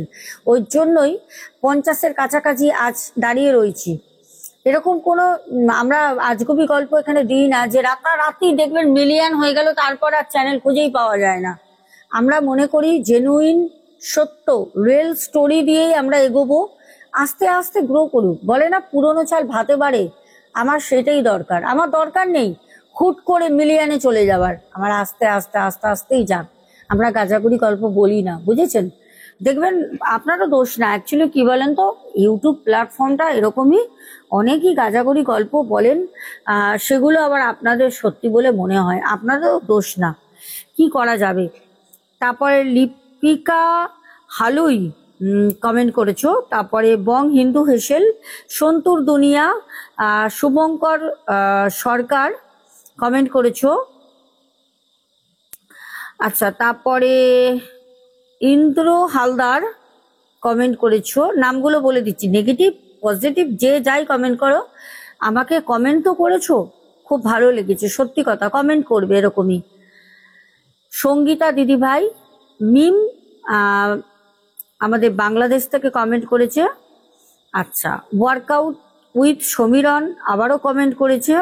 S1: ওই জন্যই 50-এর কাছাকাছি আজ দাঁড়িয়ে রয়েছি। এরকম কোনো আমরা আজগুবি গল্প এখানে দিই না যে রাতারাতি দেখবেন মিলিয়ন হয়ে গেল, তারপর আর চ্যানেল খুঁজেই পাওয়া যায় না। আমরা মনে করি জেনুইন, সত্য, রিয়েল স্টোরি দিয়েই আমরা এগোবো। আস্তে আস্তে গ্রো করুক। বলে না পুরনো চাল ভাতে বাড়ে, আমার সেটাই দরকার। আমার দরকার নেই হুট করে মিলিয়নে চলে যাবার, আমার আস্তে আস্তে আস্তে আস্তেই যাক। আমরা গাঁজাগুড়ি গল্প বলি না, বুঝেছেন। দেখবেন আপনারও দোষ না, অ্যাকচুয়ালি কি বলেন তো, ইউটিউব প্ল্যাটফর্মটা এরকমই, অনেকই গাঁজাগড়ি গল্প বলেন, সেগুলো আবার আপনাদের সত্যি বলে মনে হয়, আপনাদেরও দোষ না, কি করা যাবে। তারপরে লিপিকা হালুই কমেন্ট করেছো। তারপরে বং হিন্দু হেসেল, সন্তুর দুনিয়া, শুভঙ্কর সরকার কমেন্ট করেছো। আচ্ছা, তারপরে ইন্দ্র হালদার কমেন্ট করেছো। নামগুলো বলে দিচ্ছি, নেগেটিভ পজিটিভ যে যাই কমেন্ট করো, আমাকে কমেন্ট তো করেছো, খুব ভালো লেগেছে, সত্যি কথা, কমেন্ট করবে এরকমই। সঙ্গীতা দিদি ভাই মিম আমাদের বাংলাদেশ থেকে কমেন্ট করেছে। আচ্ছা, ওয়ার্কআউট উইথ সমীরণ আবারও কমেন্ট করেছে।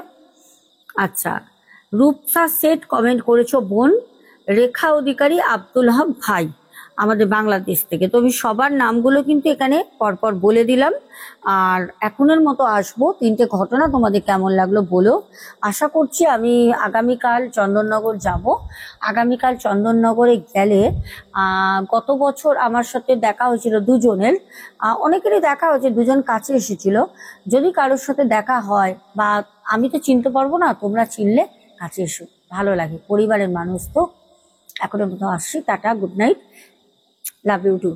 S1: আচ্ছা, রূপসা সেট কমেন্ট করেছো বোন। রেখা অধিকারী, আব্দুল হক ভাই। আমাদের বাংলাদেশ থেকে। তো আমি সবার নামগুলো কিন্তু এখানে পরপর বলে দিলাম। আর এখনের মতো আসবো, 3টে ঘটনা তোমাদের কেমন লাগলো বলো। আশা করছি আমি আগামীকাল চন্দননগর যাব। আগামীকাল চন্দননগরে গেলে গত বছর আমার সাথে দেখা হয়েছিল দুজনের, অনেকেরই দেখা হয়েছে, দুজন কাছে এসেছিল। যদি কারোর সাথে দেখা হয়, বা আমি তো চিনতে পারবো না, তোমরা চিনলে কাছে এসো, ভালো লাগে, পরিবারের মানুষ তো। এখনের মতো আসছি, tata, good night, love you two.